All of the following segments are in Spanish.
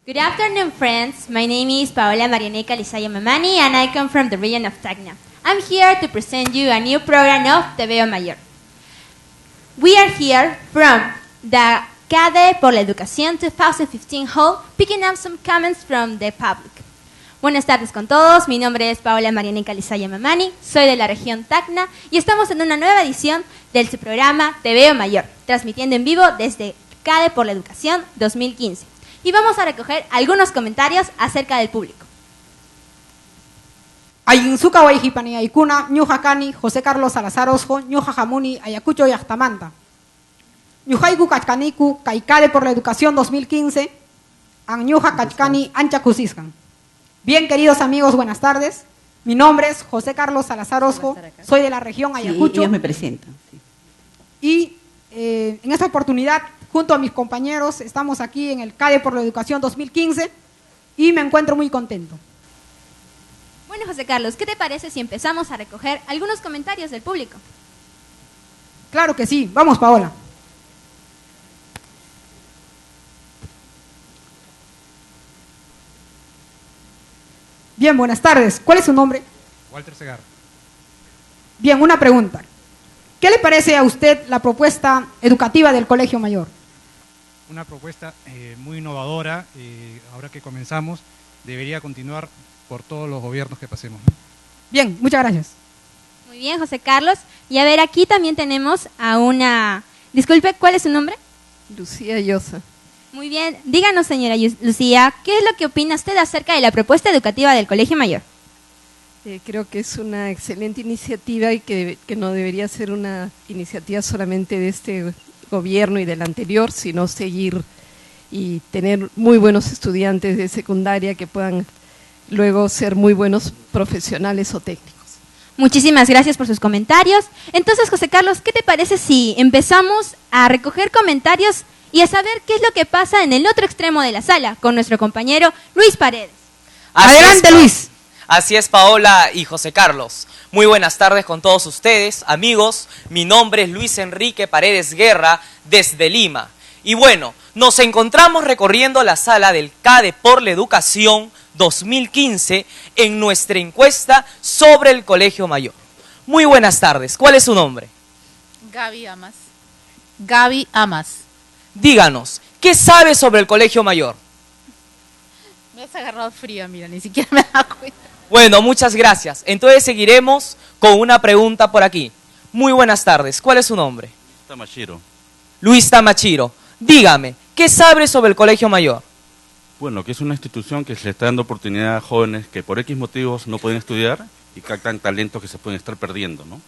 Good afternoon, friends. My name is Paola Marianeca Lizaya Mamani, and I come from the region of Tacna. I'm here to present you a new program of Te Veo Mayor. We are here from the CADE por la Educación 2015 Hall, picking up some comments from the public. Buenas tardes con todos, mi nombre es Paola Marianeca Lizaya Mamani, soy de la región Tacna y estamos en una nueva edición del su programa Te Veo Mayor, transmitiendo en vivo desde CADE por la Educación 2015. Y vamos a recoger algunos comentarios acerca del público. Ayinzuka Waijipani Aikuna, Ñuja Cani, José Carlos Salazar Osjo, Ñuja Jamuni, Ayacucho y Ajtamanta. Ñujaiku Kachkaniku, Caicade por la Educación 2015, Añuja Kachkani, Ancha Cusiscan. Bien, queridos amigos, buenas tardes. Mi nombre es José Carlos Salazar Osjo, soy de la región Ayacucho. Sí, ellos me presentan. Sí. Y en esta oportunidad, junto a mis compañeros, estamos aquí en el CADE por la Educación 2015 y me encuentro muy contento. Bueno, José Carlos, ¿qué te parece si empezamos a recoger algunos comentarios del público? Claro que sí. Vamos, Paola. Bien, buenas tardes. ¿Cuál es su nombre? Walter Segar. Bien, una pregunta. ¿Qué le parece a usted la propuesta educativa del Colegio Mayor? Una propuesta muy innovadora, ahora que comenzamos, debería continuar por todos los gobiernos que pasemos, ¿no? Bien, muchas gracias. Muy bien, José Carlos. Y a ver, aquí también tenemos a una... Disculpe, ¿cuál es su nombre? Lucía Llosa. Muy bien. Díganos, señora Lucía, ¿qué es lo que opina usted acerca de la propuesta educativa del Colegio Mayor? Creo que es una excelente iniciativa y que no debería ser una iniciativa solamente de este gobierno y del anterior, sino seguir y tener muy buenos estudiantes de secundaria que puedan luego ser muy buenos profesionales o técnicos. Muchísimas gracias por sus comentarios. Entonces, José Carlos, ¿qué te parece si empezamos a recoger comentarios y a saber qué es lo que pasa en el otro extremo de la sala con nuestro compañero Luis Paredes? Adelante, Luis. Así es, Paola y José Carlos. Muy buenas tardes con todos ustedes, amigos. Mi nombre es Luis Enrique Paredes Guerra, desde Lima. Y bueno, nos encontramos recorriendo la sala del CADE por la Educación 2015 en nuestra encuesta sobre el Colegio Mayor. Muy buenas tardes. ¿Cuál es su nombre? Gaby Amas. Gaby Amas. Díganos, ¿qué sabe sobre el Colegio Mayor? Me has agarrado fría, mira, ni siquiera me da cuenta. Bueno, muchas gracias. Entonces seguiremos con una pregunta por aquí. Muy buenas tardes. ¿Cuál es su nombre? Tamachiro. Luis Tamachiro. Dígame, ¿qué sabe sobre el Colegio Mayor? Bueno, que es una institución que se le está dando oportunidad a jóvenes que por X motivos no pueden estudiar y captan talentos que se pueden estar perdiendo, ¿no?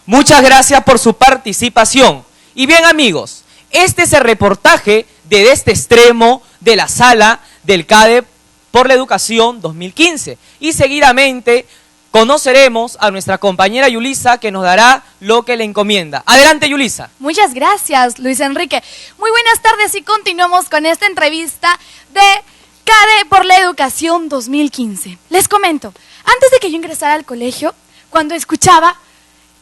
Muchas gracias por su participación. Y bien, amigos, este es el reportaje de este extremo de la sala del CADE por la Educación 2015. Y seguidamente conoceremos a nuestra compañera Yulisa, que nos dará lo que le encomienda. Adelante, Yulisa. Muchas gracias, Luis Enrique. Muy buenas tardes y continuamos con esta entrevista de CADE por la Educación 2015. Les comento, antes de que yo ingresara al colegio, cuando escuchaba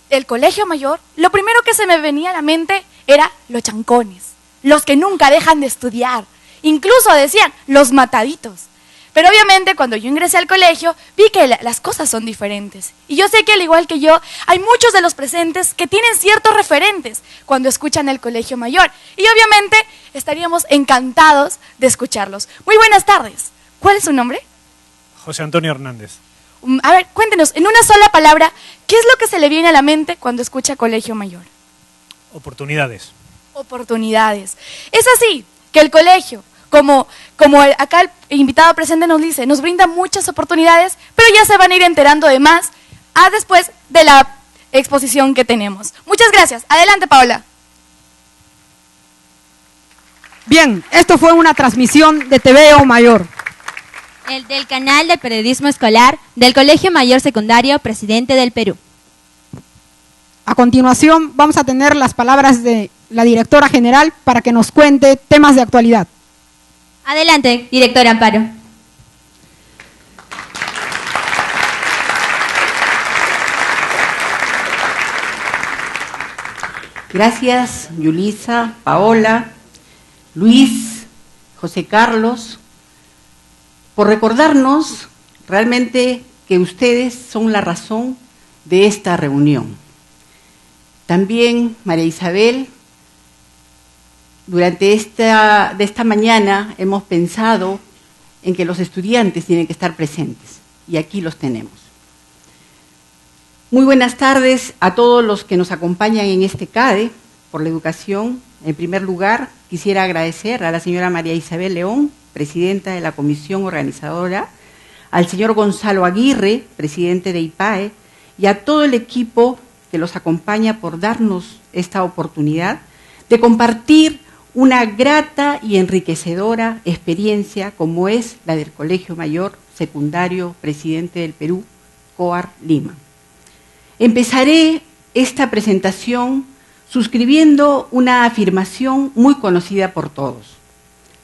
el Colegio Mayor, lo primero que se me venía a la mente era los chancones, los que nunca dejan de estudiar. Incluso decían, los mataditos. Pero obviamente cuando yo ingresé al colegio vi que las cosas son diferentes. Y yo sé que al igual que yo, hay muchos de los presentes que tienen ciertos referentes cuando escuchan el Colegio Mayor. Y obviamente estaríamos encantados de escucharlos. Muy buenas tardes. ¿Cuál es su nombre? José Antonio Hernández. A ver, cuéntenos, en una sola palabra, ¿qué es lo que se le viene a la mente cuando escucha Colegio Mayor? Oportunidades. Oportunidades. Es así que el colegio, como acá el invitado presente nos dice, nos brinda muchas oportunidades, pero ya se van a ir enterando de más después de la exposición que tenemos. Muchas gracias. Adelante, Paola. Bien, esto fue una transmisión de Te Veo Mayor. El del canal de periodismo escolar del Colegio Mayor Secundario Presidente del Perú. A continuación vamos a tener las palabras de la directora general para que nos cuente temas de actualidad. Adelante, directora Amparo. Gracias, Yulisa, Paola, Luis, José Carlos, por recordarnos realmente que ustedes son la razón de esta reunión. También, María Isabel, durante esta mañana hemos pensado en que los estudiantes tienen que estar presentes, y aquí los tenemos. Muy buenas tardes a todos los que nos acompañan en este CADE por la educación. En primer lugar, quisiera agradecer a la señora María Isabel León, presidenta de la comisión organizadora, al señor Gonzalo Aguirre, presidente de IPAE, y a todo el equipo que los acompaña por darnos esta oportunidad de compartir una grata y enriquecedora experiencia como es la del Colegio Mayor Secundario Presidente del Perú, COAR Lima. Empezaré esta presentación suscribiendo una afirmación muy conocida por todos.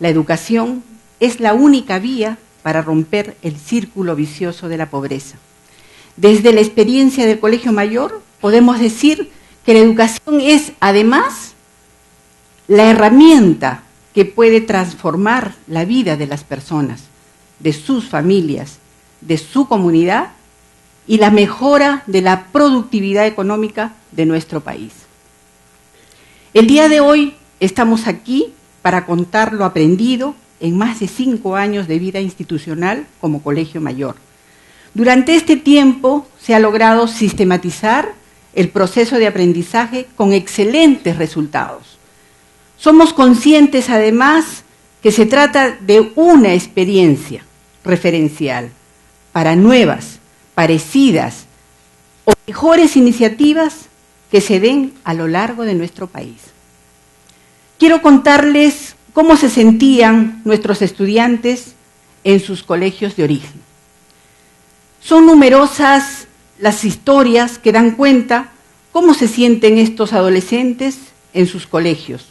La educación es la única vía para romper el círculo vicioso de la pobreza. Desde la experiencia del Colegio Mayor podemos decir que la educación es, además, la herramienta que puede transformar la vida de las personas, de sus familias, de su comunidad y la mejora de la productividad económica de nuestro país. El día de hoy estamos aquí para contar lo aprendido en más de 5 años de vida institucional como Colegio Mayor. Durante este tiempo se ha logrado sistematizar el proceso de aprendizaje con excelentes resultados. Somos conscientes, además, que se trata de una experiencia referencial para nuevas, parecidas o mejores iniciativas que se den a lo largo de nuestro país. Quiero contarles cómo se sentían nuestros estudiantes en sus colegios de origen. Son numerosas las historias que dan cuenta cómo se sienten estos adolescentes en sus colegios.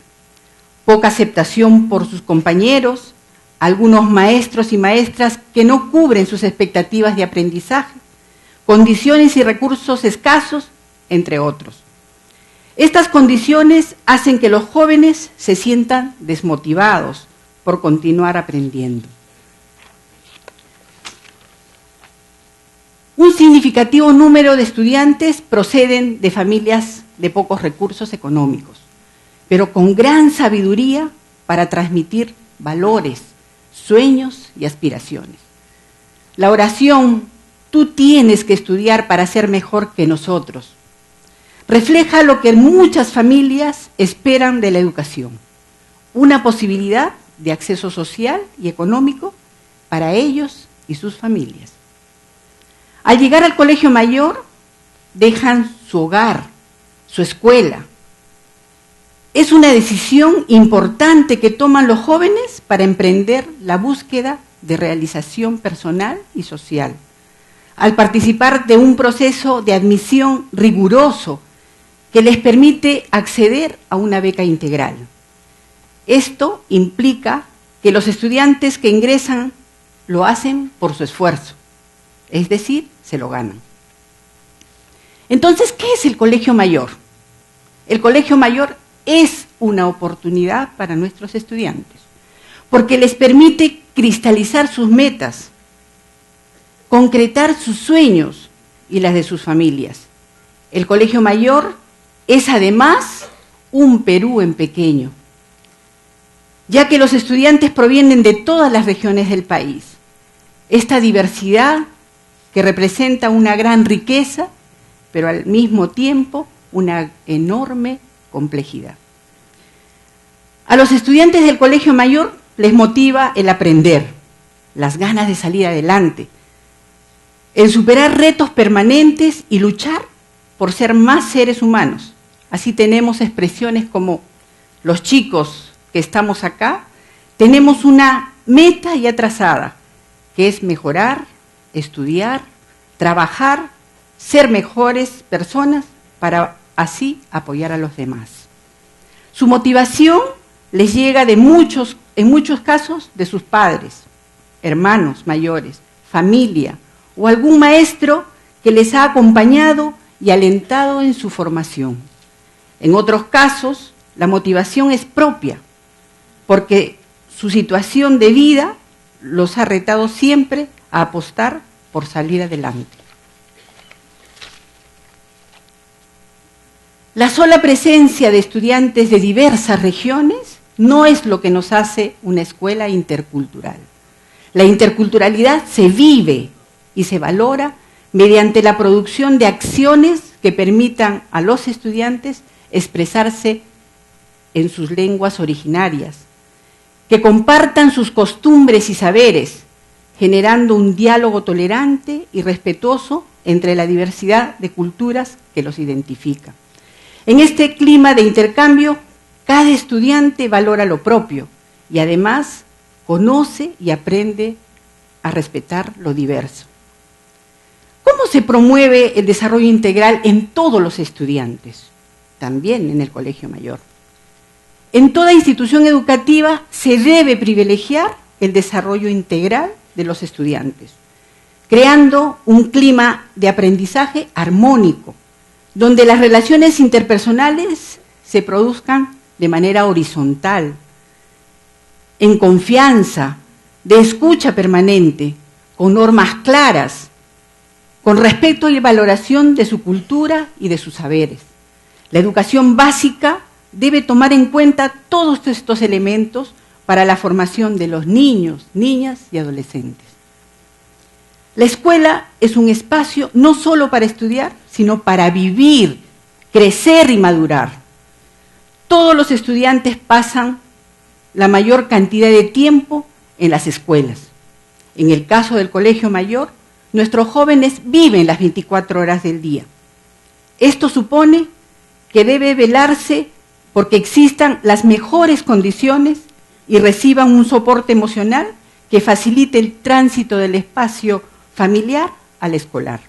Poca aceptación por sus compañeros, algunos maestros y maestras que no cubren sus expectativas de aprendizaje, condiciones y recursos escasos, entre otros. Estas condiciones hacen que los jóvenes se sientan desmotivados por continuar aprendiendo. Un significativo número de estudiantes proceden de familias de pocos recursos económicos, pero con gran sabiduría para transmitir valores, sueños y aspiraciones. La oración, tú tienes que estudiar para ser mejor que nosotros, refleja lo que muchas familias esperan de la educación, una posibilidad de acceso social y económico para ellos y sus familias. Al llegar al Colegio Mayor, dejan su hogar, su escuela. Es una decisión importante que toman los jóvenes para emprender la búsqueda de realización personal y social. Al participar de un proceso de admisión riguroso que les permite acceder a una beca integral. Esto implica que los estudiantes que ingresan lo hacen por su esfuerzo, es decir, se lo ganan. Entonces, ¿qué es el Colegio Mayor? El Colegio Mayor es una oportunidad para nuestros estudiantes, porque les permite cristalizar sus metas, concretar sus sueños y las de sus familias. El Colegio Mayor es además un Perú en pequeño, ya que los estudiantes provienen de todas las regiones del país. Esta diversidad que representa una gran riqueza, pero al mismo tiempo una enorme complejidad. A los estudiantes del Colegio Mayor les motiva el aprender, las ganas de salir adelante, el superar retos permanentes y luchar por ser más seres humanos. Así tenemos expresiones como los chicos que estamos acá, tenemos una meta ya trazada, que es mejorar, estudiar, trabajar, ser mejores personas para así apoyar a los demás. Su motivación les llega en muchos casos de sus padres, hermanos mayores, familia o algún maestro que les ha acompañado y alentado en su formación. En otros casos, la motivación es propia, porque su situación de vida los ha retado siempre a apostar por salir adelante. La sola presencia de estudiantes de diversas regiones no es lo que nos hace una escuela intercultural. La interculturalidad se vive y se valora mediante la producción de acciones que permitan a los estudiantes expresarse en sus lenguas originarias, que compartan sus costumbres y saberes, generando un diálogo tolerante y respetuoso entre la diversidad de culturas que los identifica. En este clima de intercambio, cada estudiante valora lo propio y además conoce y aprende a respetar lo diverso. ¿Cómo se promueve el desarrollo integral en todos los estudiantes? También en el Colegio Mayor. En toda institución educativa se debe privilegiar el desarrollo integral de los estudiantes, creando un clima de aprendizaje armónico, donde las relaciones interpersonales se produzcan de manera horizontal, en confianza, de escucha permanente, con normas claras, con respeto y valoración de su cultura y de sus saberes. La educación básica debe tomar en cuenta todos estos elementos para la formación de los niños, niñas y adolescentes. La escuela es un espacio no solo para estudiar, sino para vivir, crecer y madurar. Todos los estudiantes pasan la mayor cantidad de tiempo en las escuelas. En el caso del Colegio Mayor, nuestros jóvenes viven las 24 horas del día. Esto supone que debe velarse porque existan las mejores condiciones y reciban un soporte emocional que facilite el tránsito del espacio familiar al escolar.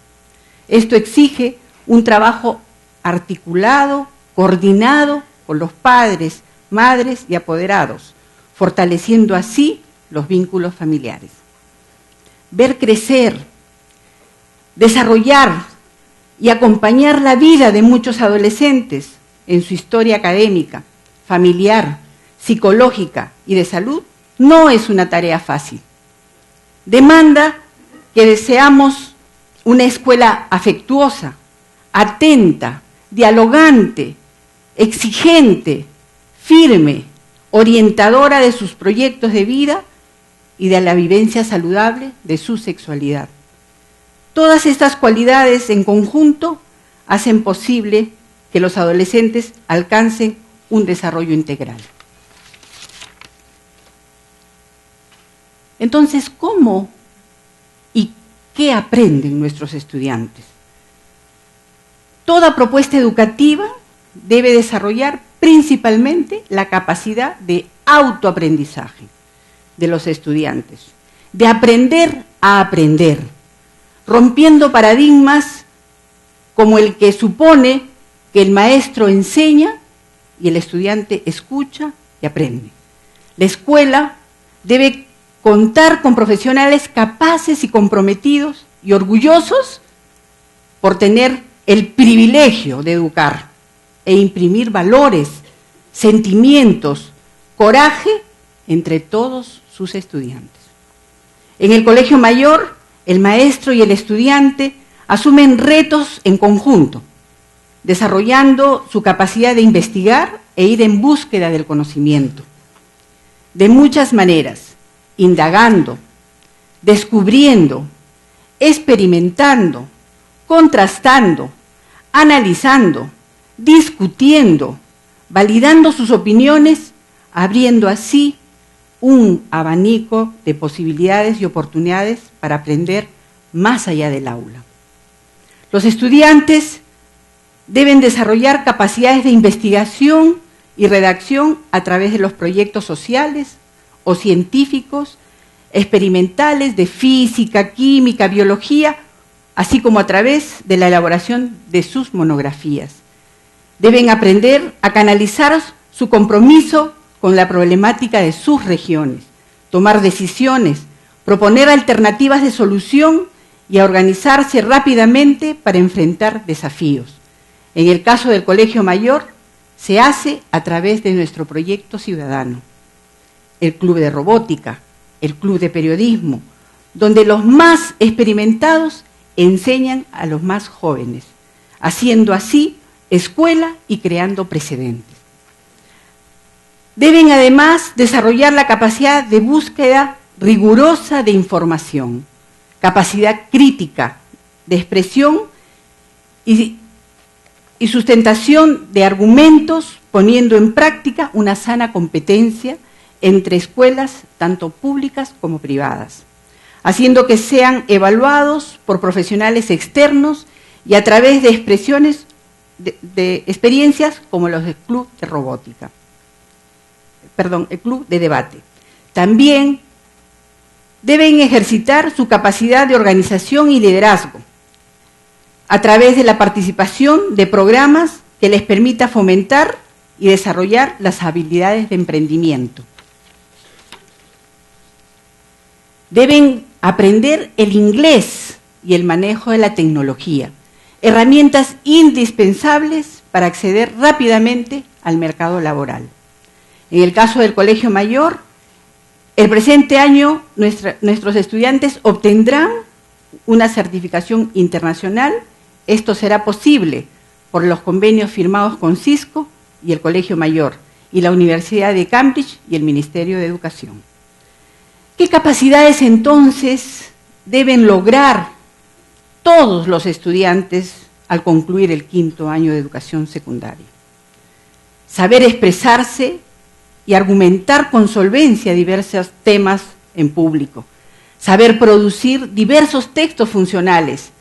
Esto exige un trabajo articulado, coordinado con los padres, madres y apoderados, fortaleciendo así los vínculos familiares. Ver crecer, desarrollar y acompañar la vida de muchos adolescentes en su historia académica, familiar, psicológica y de salud no es una tarea fácil. Demanda que deseamos una escuela afectuosa, atenta, dialogante, exigente, firme, orientadora de sus proyectos de vida y de la vivencia saludable de su sexualidad. Todas estas cualidades en conjunto hacen posible que los adolescentes alcancen un desarrollo integral. Entonces, ¿cómo y qué aprenden nuestros estudiantes? Toda propuesta educativa debe desarrollar principalmente la capacidad de autoaprendizaje de los estudiantes, de aprender a aprender, rompiendo paradigmas como el que supone que el maestro enseña y el estudiante escucha y aprende. La escuela debe contar con profesionales capaces y comprometidos y orgullosos por tener el privilegio de educar e imprimir valores, sentimientos, coraje entre todos sus estudiantes. En el Colegio Mayor, el maestro y el estudiante asumen retos en conjunto, desarrollando su capacidad de investigar e ir en búsqueda del conocimiento. De muchas maneras, indagando, descubriendo, experimentando, contrastando, analizando, discutiendo, validando sus opiniones, abriendo así un abanico de posibilidades y oportunidades para aprender más allá del aula. Los estudiantes deben desarrollar capacidades de investigación y redacción a través de los proyectos sociales o científicos, experimentales de física, química, biología, así como a través de la elaboración de sus monografías. Deben aprender a canalizar su compromiso con la problemática de sus regiones, tomar decisiones, proponer alternativas de solución y a organizarse rápidamente para enfrentar desafíos. En el caso del Colegio Mayor, se hace a través de nuestro proyecto ciudadano, el Club de Robótica, el Club de Periodismo, donde los más experimentados enseñan a los más jóvenes, haciendo así escuela y creando precedentes. Deben además desarrollar la capacidad de búsqueda rigurosa de información, capacidad crítica de expresión y sustentación de argumentos, poniendo en práctica una sana competencia entre escuelas tanto públicas como privadas, haciendo que sean evaluados por profesionales externos y a través de expresiones de experiencias como los del Club de Robótica. El Club de Debate. También deben ejercitar su capacidad de organización y liderazgo a través de la participación de programas que les permita fomentar y desarrollar las habilidades de emprendimiento. Deben aprender el inglés y el manejo de la tecnología, herramientas indispensables para acceder rápidamente al mercado laboral. En el caso del Colegio Mayor, el presente año nuestros estudiantes obtendrán una certificación internacional. Esto será posible por los convenios firmados con Cisco y el Colegio Mayor, y la Universidad de Cambridge y el Ministerio de Educación. ¿Qué capacidades entonces deben lograr todos los estudiantes al concluir el 5º año de educación secundaria? Saber expresarse y argumentar con solvencia diversos temas en público, saber producir diversos textos funcionales,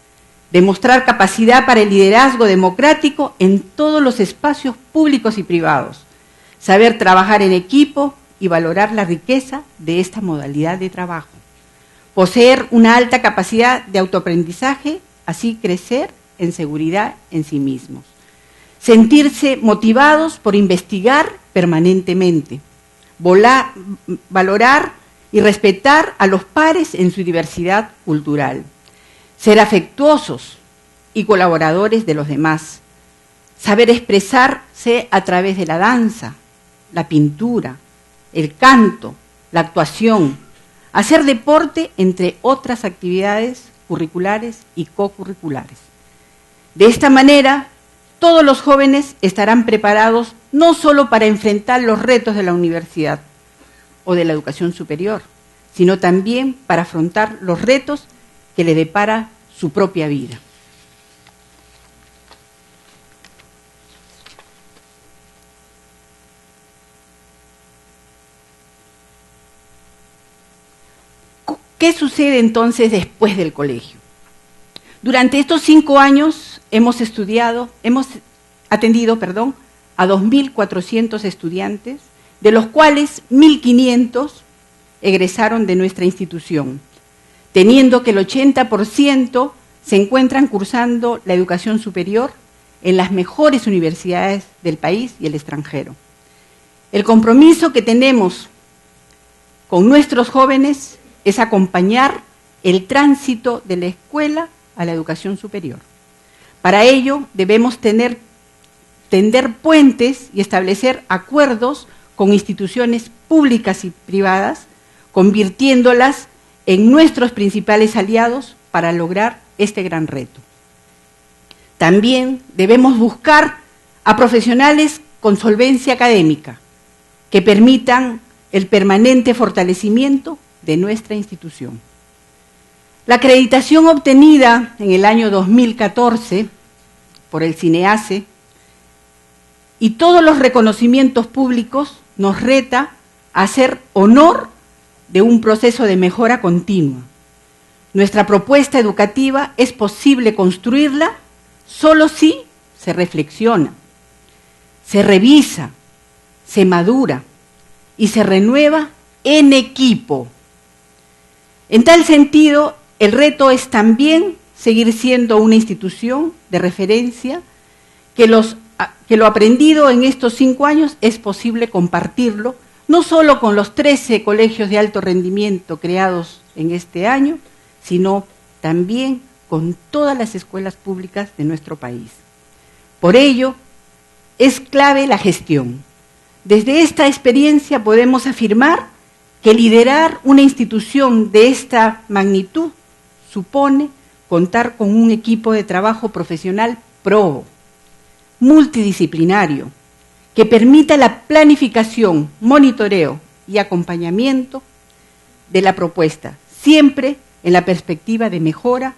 demostrar capacidad para el liderazgo democrático en todos los espacios públicos y privados, saber trabajar en equipo y valorar la riqueza de esta modalidad de trabajo, poseer una alta capacidad de autoaprendizaje, así crecer en seguridad en sí mismos, sentirse motivados por investigar permanentemente, valorar y respetar a los pares en su diversidad cultural, ser afectuosos y colaboradores de los demás, saber expresarse a través de la danza, la pintura, el canto, la actuación, hacer deporte, entre otras actividades curriculares y cocurriculares. De esta manera, todos los jóvenes estarán preparados no solo para enfrentar los retos de la universidad o de la educación superior, sino también para afrontar los retos que le depara su propia vida. ¿Qué sucede entonces después del colegio? Durante estos 5 años hemos atendido a 2.400 estudiantes, de los cuales 1.500 egresaron de nuestra institución, teniendo que el 80% se encuentran cursando la educación superior en las mejores universidades del país y el extranjero. El compromiso que tenemos con nuestros jóvenes es acompañar el tránsito de la escuela a la educación superior. Para ello debemos tender puentes y establecer acuerdos con instituciones públicas y privadas, convirtiéndolas en nuestros principales aliados para lograr este gran reto. También debemos buscar a profesionales con solvencia académica que permitan el permanente fortalecimiento de nuestra institución. La acreditación obtenida en el año 2014 por el CINEACE y todos los reconocimientos públicos nos reta a hacer honor de un proceso de mejora continua. Nuestra propuesta educativa es posible construirla solo si se reflexiona, se revisa, se madura y se renueva en equipo. En tal sentido, el reto es también seguir siendo una institución de referencia, que lo aprendido en estos 5 años es posible compartirlo, no solo con los 13 colegios de alto rendimiento creados en este año, sino también con todas las escuelas públicas de nuestro país. Por ello, es clave la gestión. Desde esta experiencia podemos afirmar que liderar una institución de esta magnitud supone contar con un equipo de trabajo profesional probo, multidisciplinario, que permita la planificación, monitoreo y acompañamiento de la propuesta, siempre en la perspectiva de mejora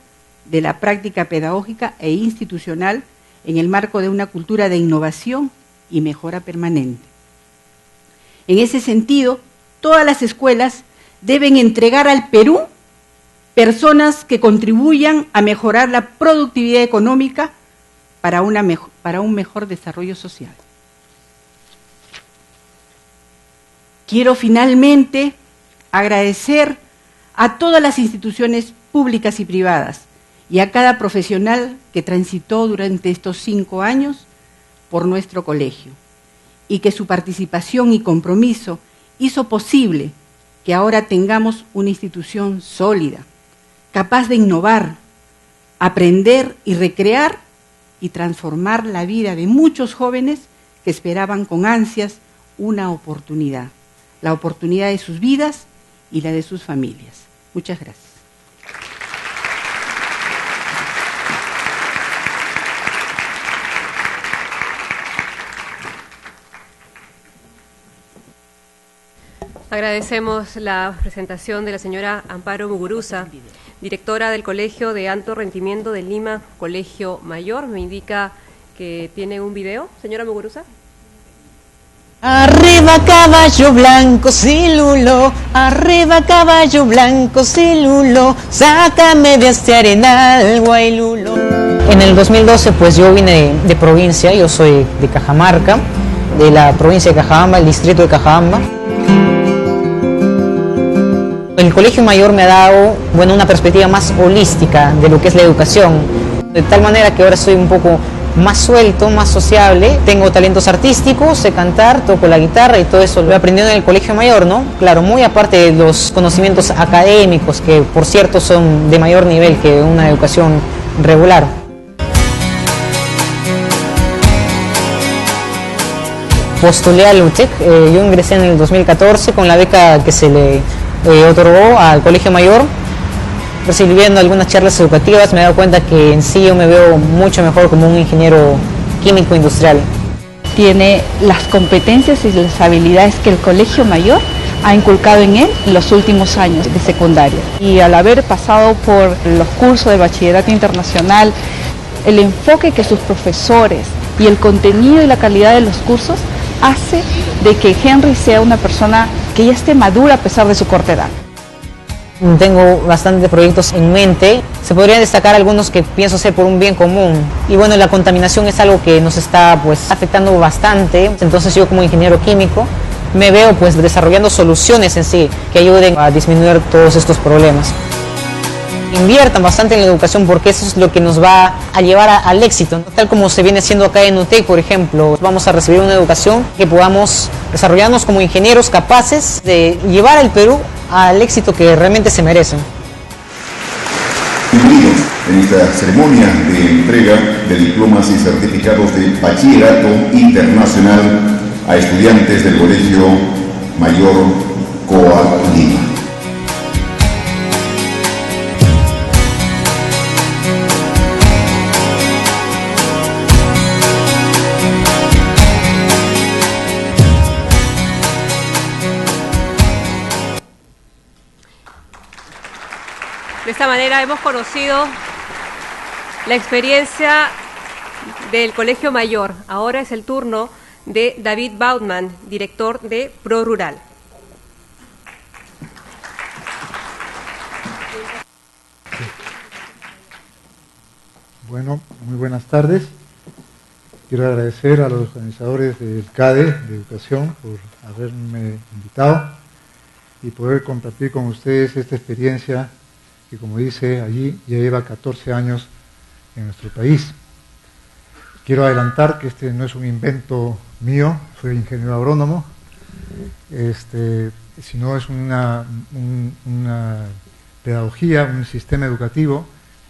de la práctica pedagógica e institucional en el marco de una cultura de innovación y mejora permanente. En ese sentido, todas las escuelas deben entregar al Perú personas que contribuyan a mejorar la productividad económica para un mejor desarrollo social. Quiero finalmente agradecer a todas las instituciones públicas y privadas y a cada profesional que transitó durante estos 5 años por nuestro colegio y que su participación y compromiso hizo posible que ahora tengamos una institución sólida, capaz de innovar, aprender y recrear y transformar la vida de muchos jóvenes que esperaban con ansias una oportunidad, la oportunidad de sus vidas y la de sus familias. Muchas gracias. Agradecemos la presentación de la señora Amparo Muguruza, directora del Colegio de Alto Rendimiento de Lima, Colegio Mayor. Me indica que tiene un video. Señora Muguruza. Arriba caballo blanco, cilulo, arriba caballo blanco, cilulo, sácame de este arenal, guaylulo. En el 2012 pues yo vine de provincia, yo soy de Cajamarca, de la provincia de Cajabamba, el distrito de Cajabamba. El Colegio Mayor me ha dado, bueno, una perspectiva más holística de lo que es la educación, de tal manera que ahora soy un poco más suelto, más sociable, tengo talentos artísticos, sé cantar, toco la guitarra y todo eso lo he aprendido en el Colegio Mayor, ¿no? Claro, muy aparte de los conocimientos académicos, que por cierto son de mayor nivel que una educación regular. Postulé al UTEC, yo ingresé en el 2014 con la beca que se le otorgó al Colegio Mayor. Recibiendo algunas charlas educativas me he dado cuenta que en sí yo me veo mucho mejor como un ingeniero químico industrial. Tiene las competencias y las habilidades que el Colegio Mayor ha inculcado en él en los últimos años de secundaria. Y al haber pasado por los cursos de bachillerato internacional, el enfoque que sus profesores y el contenido y la calidad de los cursos hace de que Henry sea una persona que ya esté madura a pesar de su corta edad. Tengo bastantes proyectos en mente, se podrían destacar algunos que pienso hacer por un bien común. Y bueno, la contaminación es algo que nos está pues afectando bastante, entonces yo como ingeniero químico me veo pues desarrollando soluciones en sí que ayuden a disminuir todos estos problemas. Inviertan bastante en la educación porque eso es lo que nos va a llevar al éxito, ¿no? Tal como se viene haciendo acá en UTEC, por ejemplo, vamos a recibir una educación que podamos desarrollarnos como ingenieros capaces de llevar al Perú al éxito que realmente se merecen. Bienvenidos en esta ceremonia de entrega de diplomas y certificados de bachillerato internacional a estudiantes del Colegio Mayor COA Lima. De esta manera hemos conocido la experiencia del Colegio Mayor. Ahora es el turno de David Bautman, director de ProRural. Bueno, muy buenas tardes. Quiero agradecer a los organizadores del CADE de Educación por haberme invitado y poder compartir con ustedes esta experiencia que, como dice allí, ya lleva 14 años en nuestro país. Quiero adelantar que este no es un invento mío, soy ingeniero agrónomo, sino es una pedagogía, un sistema educativo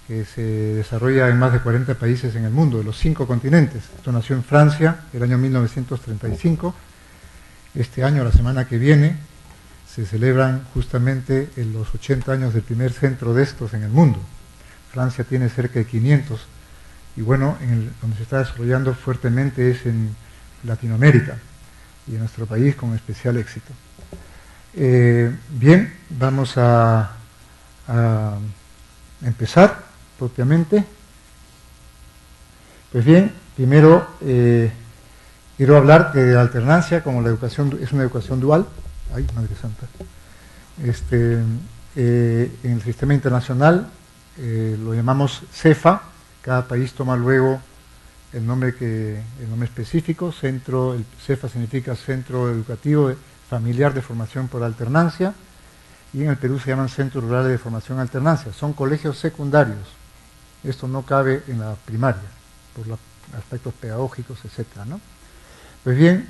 que se desarrolla en más de 40 países en el mundo, de los 5 continentes. Esto nació en Francia el año 1935. Este año, la semana que viene, se celebran justamente en los 80 años del primer centro de estos en el mundo. Francia tiene cerca de 500, y bueno, donde se está desarrollando fuertemente es en Latinoamérica, y en nuestro país con especial éxito. Bien, vamos a empezar propiamente. Pues bien, primero quiero hablar de la alternancia, como la educación es una educación dual. Ay, Madre Santa. En el sistema internacional lo llamamos CEFA. Cada país toma luego el nombre específico. El CEFA significa Centro Educativo Familiar de Formación por Alternancia, y en el Perú se llaman Centros Rurales de Formación Alternancia. Son colegios secundarios. Esto no cabe en la primaria, por los aspectos pedagógicos, etcétera, ¿no? Pues bien,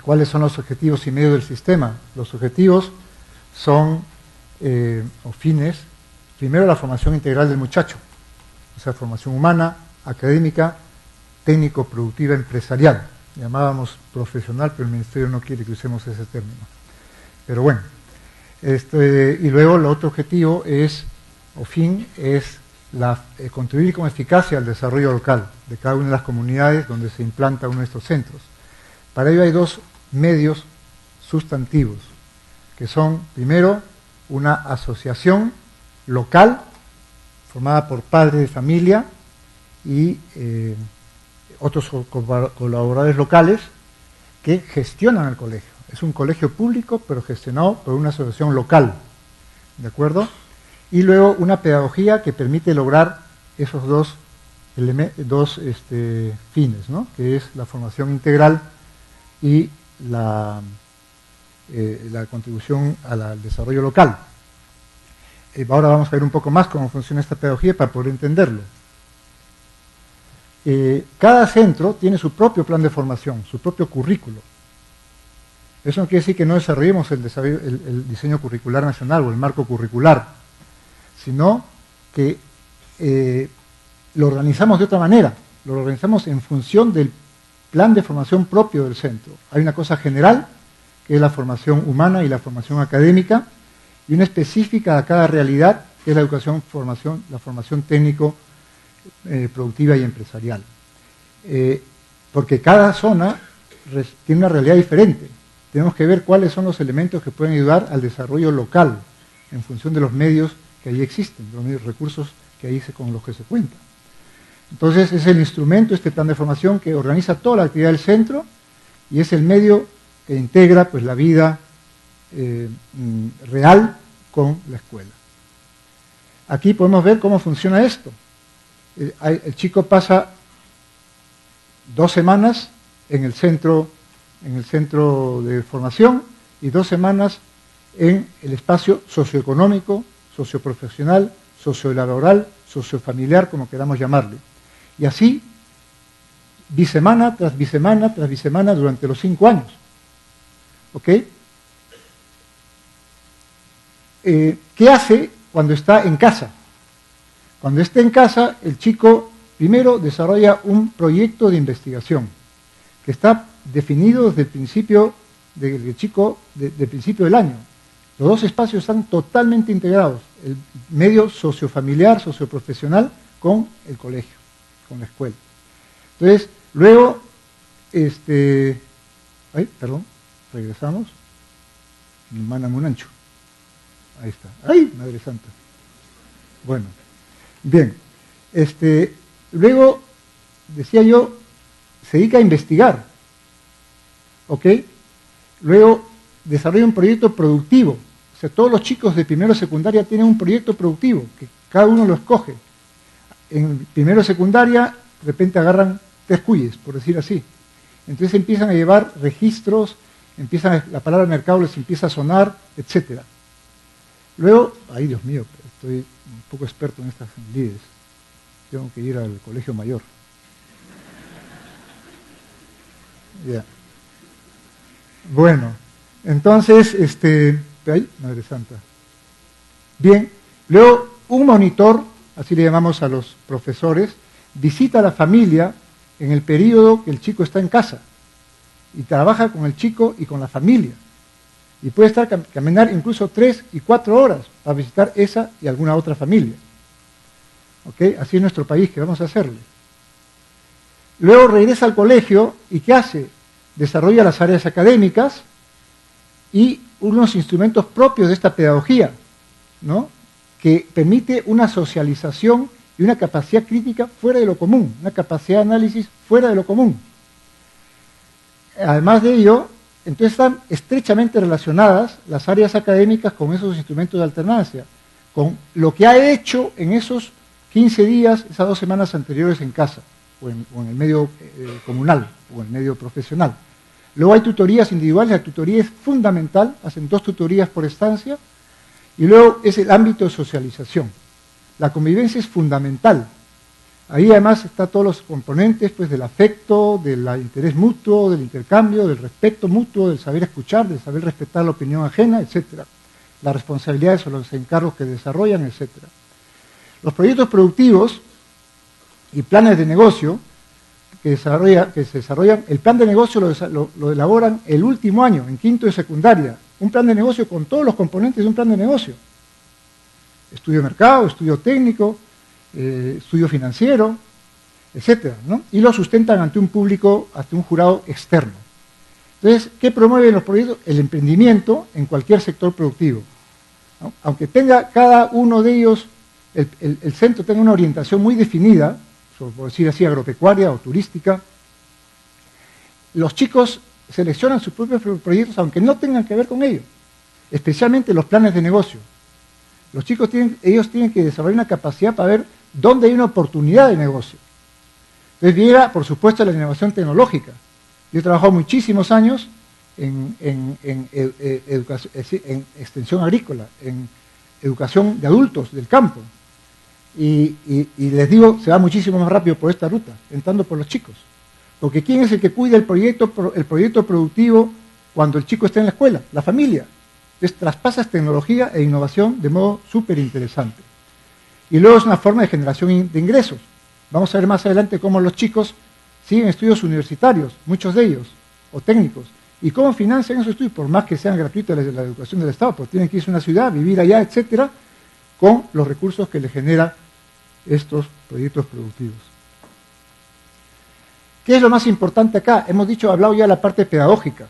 ¿cuáles son los objetivos y medios del sistema? Los objetivos son, o fines, primero la formación integral del muchacho, o sea, formación humana, académica, técnico, productiva, empresarial. Llamábamos profesional, pero el Ministerio no quiere que usemos ese término. Pero bueno, y luego el otro objetivo es, o fin, es contribuir con eficacia al desarrollo local de cada una de las comunidades donde se implanta uno de estos centros. Para ello hay dos medios sustantivos, que son, primero, una asociación local formada por padres de familia y otros colaboradores locales que gestionan el colegio. Es un colegio público, pero gestionado por una asociación local, ¿de acuerdo? Y luego una pedagogía que permite lograr esos dos fines, ¿no? Que es la formación integral y la contribución al desarrollo local. Ahora vamos a ver un poco más cómo funciona esta pedagogía para poder entenderlo. Cada centro tiene su propio plan de formación, su propio currículo. Eso no quiere decir que no desarrollemos el diseño curricular nacional o el marco curricular, sino que lo organizamos de otra manera, lo organizamos en función del plan de formación propio del centro. Hay una cosa general, que es la formación humana y la formación académica, y una específica a cada realidad, que es la la formación técnico, productiva y empresarial. Porque cada zona tiene una realidad diferente. Tenemos que ver cuáles son los elementos que pueden ayudar al desarrollo local, en función de los medios que ahí existen, los recursos con los que se cuenta. Entonces es el instrumento, este plan de formación, que organiza toda la actividad del centro, y es el medio que integra pues la vida real con la escuela. Aquí podemos ver cómo funciona esto. El chico pasa 2 semanas en el centro de formación y 2 semanas en el espacio socioeconómico, socioprofesional, sociolaboral, sociofamiliar, como queramos llamarle. Y así, bisemana tras bisemana tras bisemana durante los 5 años. ¿Ok? ¿Qué hace cuando está en casa? Cuando está en casa, el chico primero desarrolla un proyecto de investigación que está definido desde el principio del principio del año. Los 2 espacios están totalmente integrados, el medio sociofamiliar, socioprofesional, con el colegio, con la escuela. Entonces, luego, regresamos. Mi hermana Munancho. Ahí está. ¡Ay, Madre Santa! Bueno, bien. Luego, decía yo, se dedica a investigar. ¿Ok? Luego, desarrolla un proyecto productivo. O sea, todos los chicos de primero secundaria tienen un proyecto productivo, que cada uno lo escoge. En primero secundaria, de repente agarran 3 cuyes, por decir así. Entonces empiezan a llevar registros, la palabra mercado les empieza a sonar, etcétera. Luego, ay Dios mío, estoy un poco experto en estas lides. Tengo que ir al colegio mayor. Ya. Bueno, entonces, ay, Madre Santa. Bien, luego un monitor, así le llamamos a los profesores, visita a la familia en el periodo que el chico está en casa. y trabaja con el chico y con la familia. Y puede estar caminar incluso 3 y 4 horas para visitar esa y alguna otra familia. ¿Ok? Así es nuestro país, ¿qué vamos a hacerle? Luego regresa al colegio y ¿qué hace? Desarrolla las áreas académicas y unos instrumentos propios de esta pedagogía, ¿no? Que permite una socialización y una capacidad crítica fuera de lo común, una capacidad de análisis fuera de lo común. Además de ello, entonces están estrechamente relacionadas las áreas académicas con esos instrumentos de alternancia, con lo que ha hecho en esos 15 días, esas 2 semanas anteriores en casa, o en el medio comunal, o en el medio profesional. Luego hay tutorías individuales, la tutoría es fundamental, hacen 2 tutorías por estancia, y luego es el ámbito de socialización. La convivencia es fundamental. Ahí además están todos los componentes pues, del afecto, del interés mutuo, del intercambio, del respeto mutuo, del saber escuchar, del saber respetar la opinión ajena, etc. Las responsabilidades o los encargos que desarrollan, etc. Los proyectos productivos y planes de negocio que se desarrollan, el plan de negocio lo elaboran el último año, en quinto de secundaria. Un plan de negocio con todos los componentes de un plan de negocio. Estudio de mercado, estudio técnico, estudio financiero, etcétera, ¿no? Y lo sustentan ante un público, ante un jurado externo. Entonces, ¿qué promueven los proyectos? El emprendimiento en cualquier sector productivo, ¿no? Aunque tenga cada uno de ellos, el centro tenga una orientación muy definida, por decir así, agropecuaria o turística, los chicos seleccionan sus propios proyectos aunque no tengan que ver con ello, especialmente los planes de negocio. Los chicos ellos tienen que desarrollar una capacidad para ver dónde hay una oportunidad de negocio. Entonces llega, por supuesto, la innovación tecnológica. Yo he trabajado muchísimos años en extensión agrícola, en educación de adultos del campo. Y les digo, se va muchísimo más rápido por esta ruta, entrando por los chicos. Porque ¿quién es el que cuida el proyecto productivo cuando el chico está en la escuela? La familia. Entonces traspasas tecnología e innovación de modo súper interesante. Y luego es una forma de generación de ingresos. Vamos a ver más adelante cómo los chicos siguen estudios universitarios, muchos de ellos, o técnicos. ¿Y cómo financian esos estudios? Por más que sean gratuitos la educación del Estado, porque tienen que irse a una ciudad, vivir allá, etcétera, con los recursos que les genera estos proyectos productivos. ¿Qué es lo más importante acá? Hemos hablado ya de la parte pedagógica.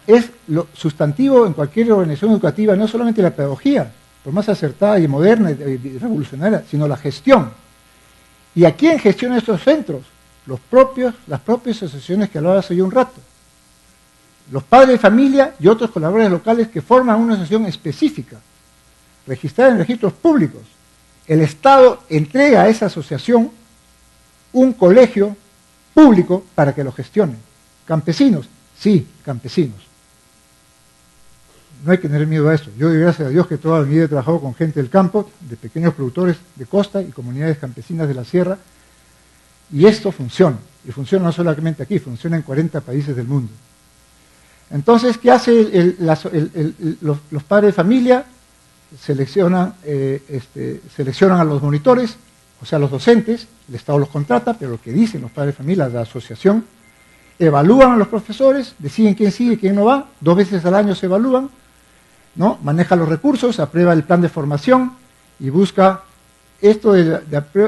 Es lo sustantivo en cualquier organización educativa, no solamente la pedagogía, por más acertada y moderna y revolucionaria, sino la gestión. ¿Y a quién gestiona estos centros? Las propias asociaciones que hablaba hace yo un rato. Los padres de familia y otros colaboradores locales que forman una asociación específica, registrada en registros públicos. El Estado entrega a esa asociación un colegio público para que lo gestione. ¿Campesinos? Sí, campesinos. No hay que tener miedo a eso. Yo doy gracias a Dios que toda mi vida he trabajado con gente del campo, de pequeños productores de costa y comunidades campesinas de la sierra, y esto funciona. Y funciona no solamente aquí, funciona en 40 países del mundo. Entonces, ¿qué hace los padres de familia? Seleccionan a los monitores, o sea, los docentes, el Estado los contrata, pero lo que dicen los padres de familia, la asociación, evalúan a los profesores, deciden quién sigue y quién no va, 2 veces al año se evalúan, ¿no? Maneja los recursos, aprueba el plan de formación y busca esto de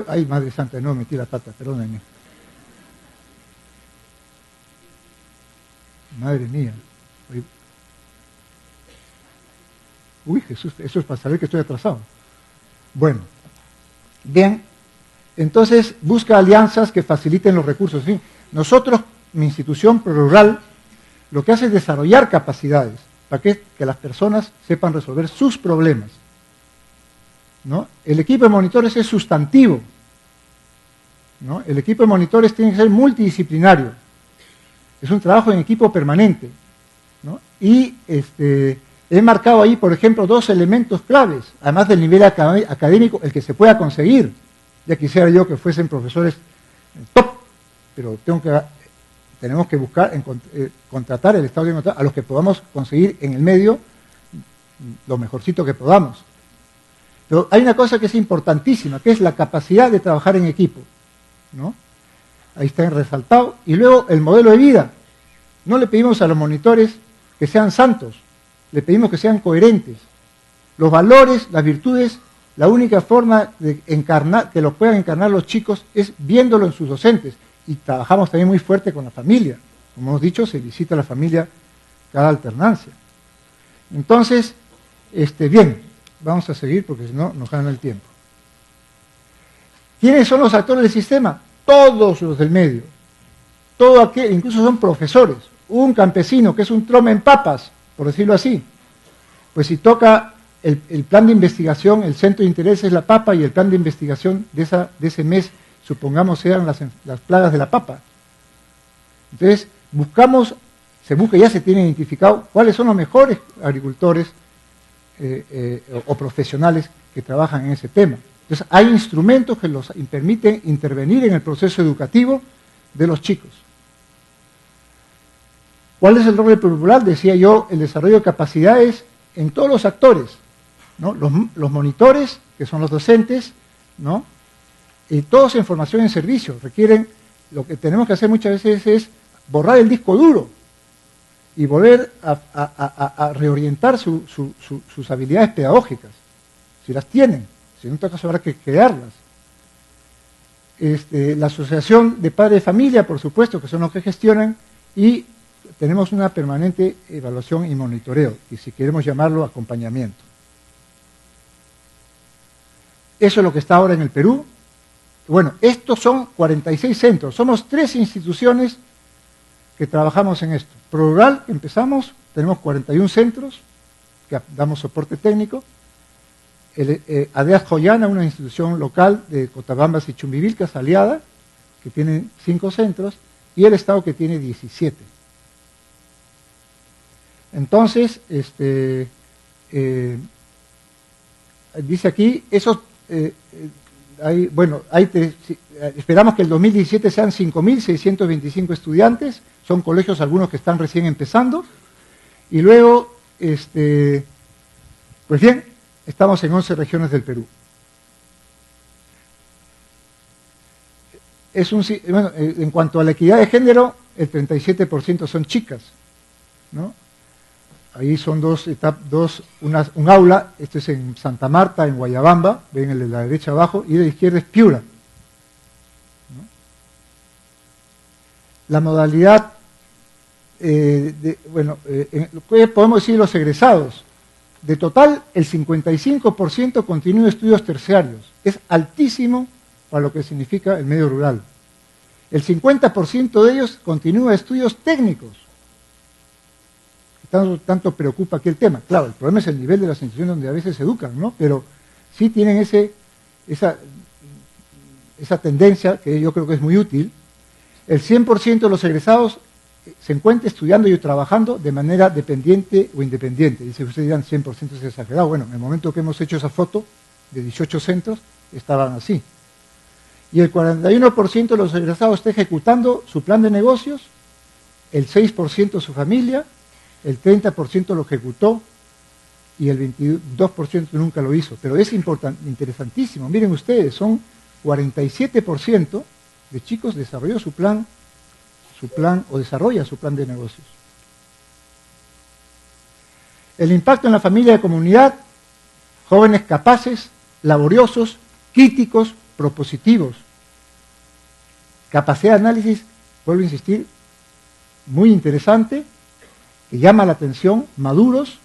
ay, Madre Santa, no metí la pata, perdónenme. Madre mía. Uy, Jesús, eso es para saber que estoy atrasado. Bueno, bien, entonces busca alianzas que faciliten los recursos. ¿Sí? Nosotros, mi institución ProRural, lo que hace es desarrollar capacidades para que las personas sepan resolver sus problemas, ¿no? El equipo de monitores es sustantivo, ¿no? El equipo de monitores tiene que ser multidisciplinario. Es un trabajo en equipo permanente, ¿no? Y he marcado ahí, por ejemplo, 2 elementos claves, además del nivel académico, el que se pueda conseguir. Ya quisiera yo que fuesen profesores top, pero tenemos que buscar, contratar el Estado de a los que podamos conseguir en el medio lo mejorcito que podamos. Pero hay una cosa que es importantísima, que es la capacidad de trabajar en equipo, ¿no? ahí está resaltado. Y luego el modelo de vida. No le pedimos a los monitores que sean santos, le pedimos que sean coherentes. Los valores, las virtudes, la única forma de encarnar, que los puedan encarnar los chicos es viéndolo en sus docentes. Y trabajamos también muy fuerte con la familia. Como hemos dicho, se visita a la familia cada alternancia. Entonces, bien, vamos a seguir porque si no nos gana el tiempo. ¿Quiénes son los actores del sistema? Todos los del medio. Todo aquel, incluso son profesores. Un campesino que es un trome en papas, por decirlo así. Pues si toca el plan de investigación, el centro de interés es la papa y el plan de investigación de ese mes, supongamos, sean las plagas de la papa. Entonces, ya se tiene identificado cuáles son los mejores agricultores o profesionales que trabajan en ese tema. Entonces, hay instrumentos que los permiten intervenir en el proceso educativo de los chicos. ¿Cuál es el rol del popular? Decía yo, el desarrollo de capacidades en todos los actores, ¿no? Los monitores, que son los docentes, ¿no? Y todos en formación en servicio, requieren, lo que tenemos que hacer muchas veces es borrar el disco duro y volver a reorientar sus habilidades pedagógicas, si las tienen, si no en todo caso habrá que crearlas. La asociación de padres de familia, por supuesto, que son los que gestionan, y tenemos una permanente evaluación y monitoreo, y si queremos llamarlo acompañamiento. Eso es lo que está ahora en el Perú. Bueno, estos son 46 centros, somos 3 instituciones que trabajamos en esto. ProRural, empezamos, tenemos 41 centros que damos soporte técnico. ADEAS Joyana, una institución local de Cotabambas y Chumbivilcas, aliada, que tiene 5 centros, y el Estado que tiene 17. Entonces, dice aquí, esperamos que el 2017 sean 5.625 estudiantes, son colegios algunos que están recién empezando, y luego, pues bien, estamos en 11 regiones del Perú. En cuanto a la equidad de género, el 37% son chicas, ¿no? Ahí son un aula, esto es en Santa Marta, en Guayabamba, ven el de la derecha abajo, y de la izquierda es Piura, ¿no? La modalidad, podemos decir los egresados, de total el 55% continúa estudios terciarios, es altísimo para lo que significa el medio rural. El 50% de ellos continúa estudios técnicos. Tanto preocupa aquí el tema. Claro, el problema es el nivel de las instituciones donde a veces se educan, ¿no? Pero sí tienen esa tendencia que yo creo que es muy útil. El 100% de los egresados se encuentra estudiando y trabajando de manera dependiente o independiente. Dice, ustedes dirán 100% es exagerado. Bueno, en el momento que hemos hecho esa foto de 18 centros, estaban así. Y el 41% de los egresados está ejecutando su plan de negocios, el 6% su familia, el 30% lo ejecutó y el 22% nunca lo hizo. Pero es interesantísimo. Miren ustedes, son 47% de chicos desarrolló su plan o desarrolla su plan de negocios. El impacto en la familia y comunidad, jóvenes capaces, laboriosos, críticos, propositivos. Capacidad de análisis, vuelvo a insistir, muy interesante, que llama la atención, maduros,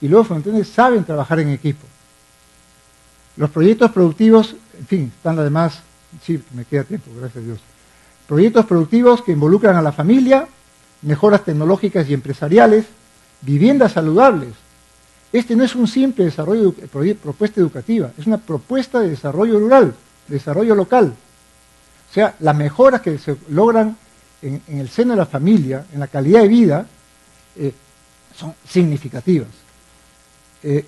y luego fundamentalmente saben trabajar en equipo. Los proyectos productivos, en fin, están además, sí, me queda tiempo, gracias a Dios. Proyectos productivos que involucran a la familia, mejoras tecnológicas y empresariales, viviendas saludables. Este no es un simple desarrollo, propuesta educativa, es una propuesta de desarrollo rural, de desarrollo local. O sea, las mejoras que se logran en el seno de la familia, en la calidad de vida, son significativas.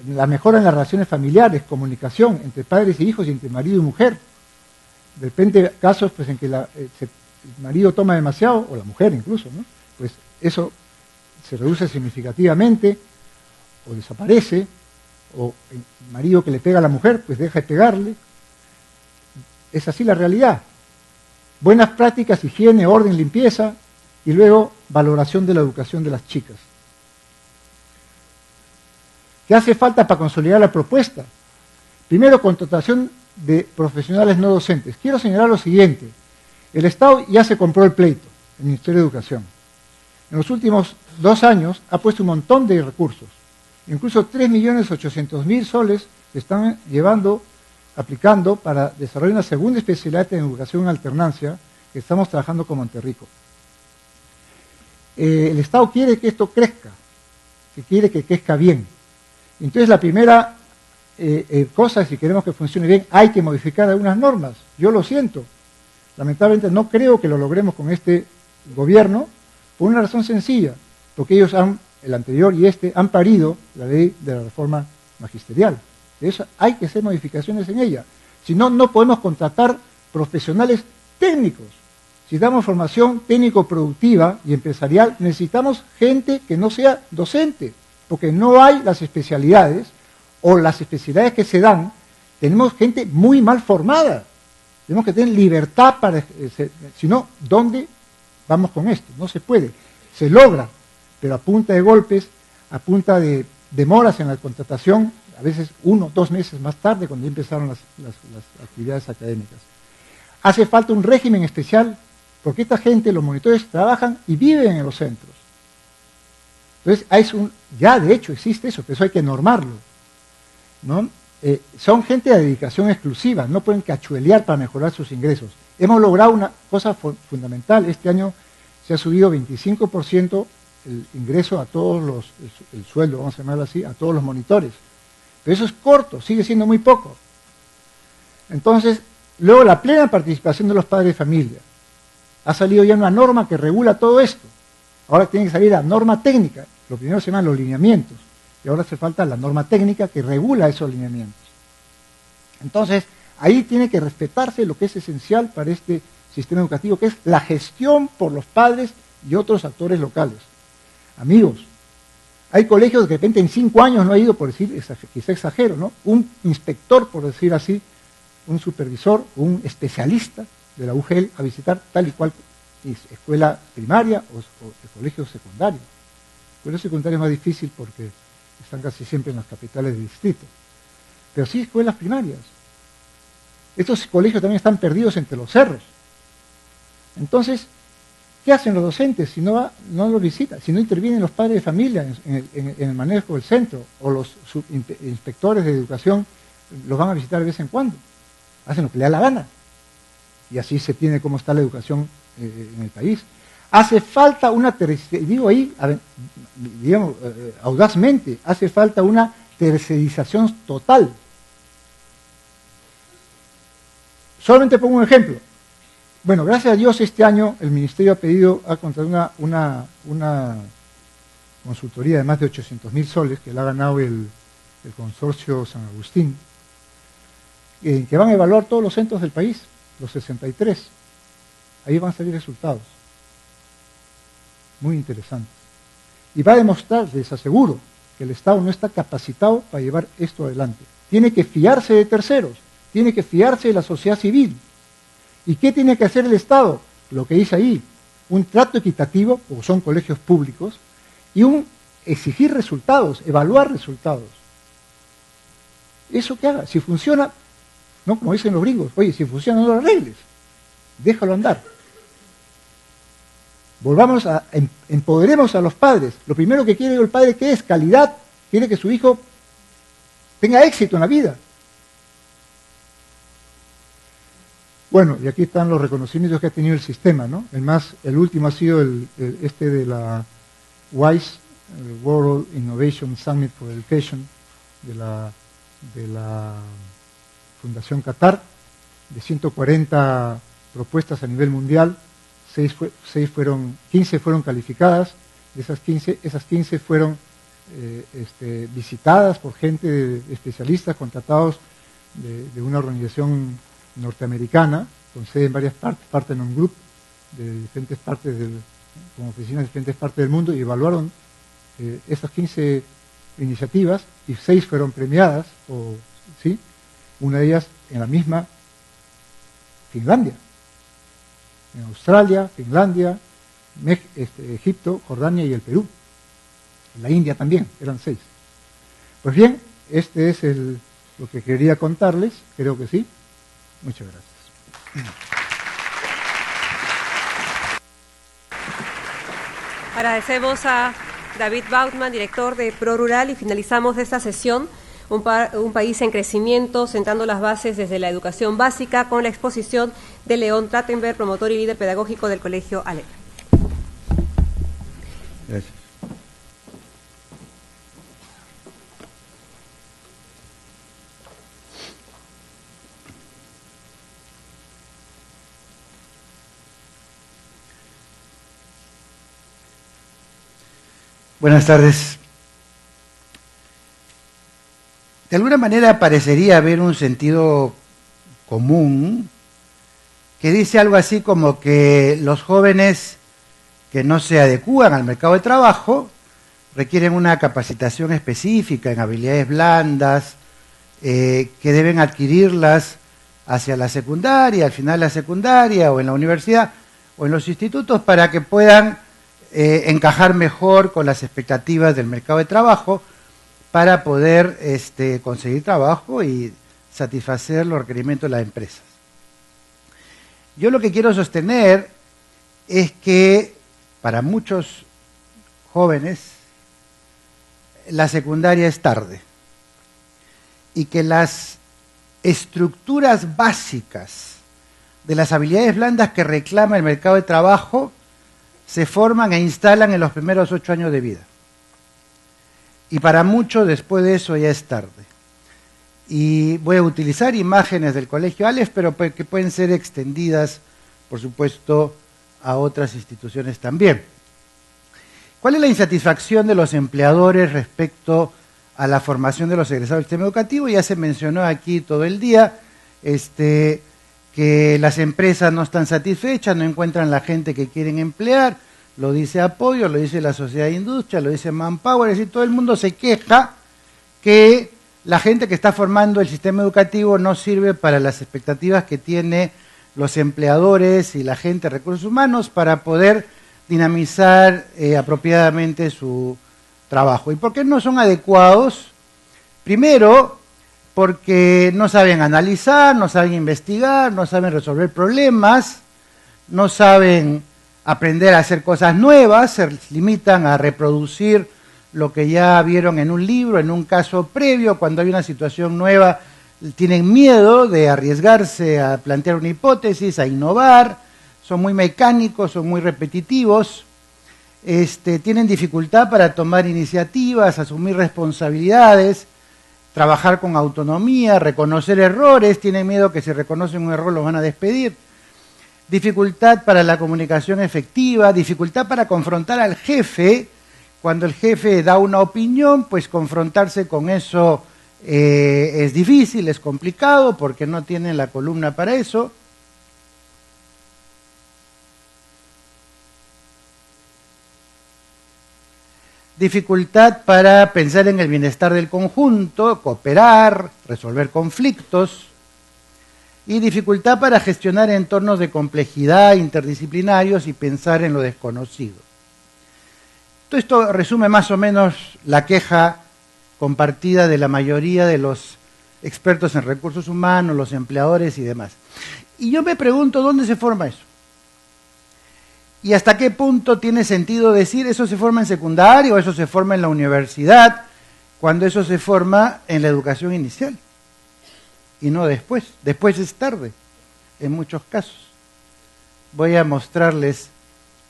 La mejora en las relaciones familiares, comunicación entre padres e hijos y entre marido y mujer. De repente, casos pues, en que el marido toma demasiado, o la mujer incluso, ¿no? Pues eso se reduce significativamente, o desaparece, o el marido que le pega a la mujer, pues deja de pegarle. Es así la realidad. buenas prácticas, higiene, orden, limpieza, y luego valoración de la educación de las chicas. ¿Qué hace falta para consolidar la propuesta? Primero, contratación de profesionales no docentes. Quiero señalar lo siguiente. El Estado ya se compró el pleito, el Ministerio de Educación. En los últimos 2 años ha puesto un montón de recursos. Incluso 3.800.000 soles se están aplicando para desarrollar una segunda especialidad en educación en alternancia que estamos trabajando con Monterrico. El Estado quiere que esto crezca, que quiere que crezca bien. Entonces la primera cosa, si queremos que funcione bien, hay que modificar algunas normas. Yo lo siento. Lamentablemente no creo que lo logremos con este gobierno, por una razón sencilla, porque ellos el anterior y han parido la ley de la reforma magisterial. De eso hay que hacer modificaciones en ella. Si no, no podemos contratar profesionales técnicos. Si damos formación técnico-productiva y empresarial, necesitamos gente que no sea docente, porque no hay las especialidades, o las especialidades que se dan, tenemos gente muy mal formada. Tenemos que tener libertad para... si no, ¿dónde vamos con esto? No se puede. Se logra, pero a punta de golpes, a punta de demoras en la contratación, a veces 1 o 2 meses más tarde, cuando ya empezaron las actividades académicas. Hace falta un régimen especial, porque esta gente, los monitores, trabajan y viven en los centros. Entonces, ya de hecho existe eso, pero eso hay que normarlo, ¿no? Son gente de dedicación exclusiva, no pueden cachuelear para mejorar sus ingresos. Hemos logrado una cosa fundamental. Este año se ha subido 25% el ingreso a todos el sueldo, vamos a llamarlo así, a todos los monitores. Pero eso es corto, sigue siendo muy poco. Entonces, luego la plena participación de los padres de familia. Ha salido ya una norma que regula todo esto. Ahora tiene que salir la norma técnica. Lo primero se llaman los lineamientos. Y ahora hace falta la norma técnica que regula esos lineamientos. Entonces, ahí tiene que respetarse lo que es esencial para este sistema educativo, que es la gestión por los padres y otros actores locales. Amigos, hay colegios que de repente en 5 años no ha ido, por decir, quizá exagero, ¿no? Un inspector, por decir así, un supervisor, un especialista de la UGEL a visitar tal y cual escuela primaria o colegio secundario. El colegio secundario es más difícil porque están casi siempre en las capitales de distrito. Pero sí escuelas primarias. Estos colegios también están perdidos entre los cerros. Entonces, ¿qué hacen los docentes si no los visitan? Si no intervienen los padres de familia en el manejo del centro, o los inspectores de educación los van a visitar de vez en cuando. Hacen lo que le da la gana. Y así se tiene cómo está la educación en el país. Hace falta audazmente, hace falta una tercerización total. Solamente pongo un ejemplo. Bueno, gracias a Dios este año el Ministerio ha contratado una consultoría de más de 800.000 soles que la ha ganado el consorcio San Agustín, que van a evaluar todos los centros del país, los 63. Ahí van a salir resultados muy interesantes. Y va a demostrar, les aseguro, que el Estado no está capacitado para llevar esto adelante. Tiene que fiarse de terceros, tiene que fiarse de la sociedad civil. ¿Y qué tiene que hacer el Estado? Lo que dice ahí, un trato equitativo, porque son colegios públicos, y exigir resultados, evaluar resultados. Eso que haga, si funciona, no como dicen los gringos, oye, si funciona no lo arregles, déjalo andar. Empoderemos a los padres. Lo primero que quiere el padre, ¿qué es? Calidad. Quiere que su hijo tenga éxito en la vida. Bueno, y aquí están los reconocimientos que ha tenido el sistema, ¿no? El último ha sido este de la WISE, World Innovation Summit for Education, de la Fundación Qatar, de 140 propuestas a nivel mundial. 15 fueron calificadas, de esas 15 fueron visitadas por gente especialistas contratados de una organización norteamericana, con sede en varias partes, Partner Group, de diferentes partes con oficinas de diferentes partes del mundo, y evaluaron esas 15 iniciativas, y 6 fueron premiadas, una de ellas en la misma Finlandia. en Australia, Finlandia, Egipto, Jordania y el Perú. En la India también, eran 6. Pues bien, este es lo que quería contarles, creo que sí. Muchas gracias. Agradecemos a David Bautman, director de ProRural, y finalizamos esta sesión, un país en crecimiento, sentando las bases desde la educación básica, con la exposición de León Trattenberg, promotor y líder pedagógico del Colegio Ale. Gracias. Buenas tardes. De alguna manera parecería haber un sentido común que dice algo así como que los jóvenes que no se adecúan al mercado de trabajo requieren una capacitación específica en habilidades blandas, que deben adquirirlas hacia la secundaria, al final de la secundaria o en la universidad o en los institutos para que puedan encajar mejor con las expectativas del mercado de trabajo para poder conseguir trabajo y satisfacer los requerimientos de las empresas. Yo lo que quiero sostener es que para muchos jóvenes la secundaria es tarde y que las estructuras básicas de las habilidades blandas que reclama el mercado de trabajo se forman e instalan en los primeros 8 años de vida. Y para muchos después de eso ya es tarde. Y voy a utilizar imágenes del Colegio Aleph, pero que pueden ser extendidas, por supuesto, a otras instituciones también. ¿Cuál es la insatisfacción de los empleadores respecto a la formación de los egresados del sistema educativo? Ya se mencionó aquí todo el día, que las empresas no están satisfechas, no encuentran la gente que quieren emplear, lo dice Apoyo, lo dice la Sociedad de Industria, lo dice Manpower, es decir, todo el mundo se queja que la gente que está formando el sistema educativo no sirve para las expectativas que tiene los empleadores y la gente de recursos humanos para poder dinamizar apropiadamente su trabajo. ¿Y por qué no son adecuados? Primero, porque no saben analizar, no saben investigar, no saben resolver problemas, no saben aprender a hacer cosas nuevas, se limitan a reproducir lo que ya vieron en un libro, en un caso previo. Cuando hay una situación nueva, tienen miedo de arriesgarse a plantear una hipótesis, a innovar, son muy mecánicos, son muy repetitivos, tienen dificultad para tomar iniciativas, asumir responsabilidades, trabajar con autonomía, reconocer errores, tienen miedo que si reconocen un error los van a despedir, dificultad para la comunicación efectiva, dificultad para confrontar al jefe. Cuando el jefe da una opinión, pues confrontarse con eso es difícil, es complicado, porque no tienen la columna para eso. Dificultad para pensar en el bienestar del conjunto, cooperar, resolver conflictos, y dificultad para gestionar entornos de complejidad interdisciplinarios y pensar en lo desconocido. Todo esto resume más o menos la queja compartida de la mayoría de los expertos en recursos humanos, los empleadores y demás. Y yo me pregunto, ¿dónde se forma eso? ¿Y hasta qué punto tiene sentido decir eso se forma en secundaria o eso se forma en la universidad, cuando eso se forma en la educación inicial? Y no después. Después es tarde, en muchos casos. Voy a mostrarles,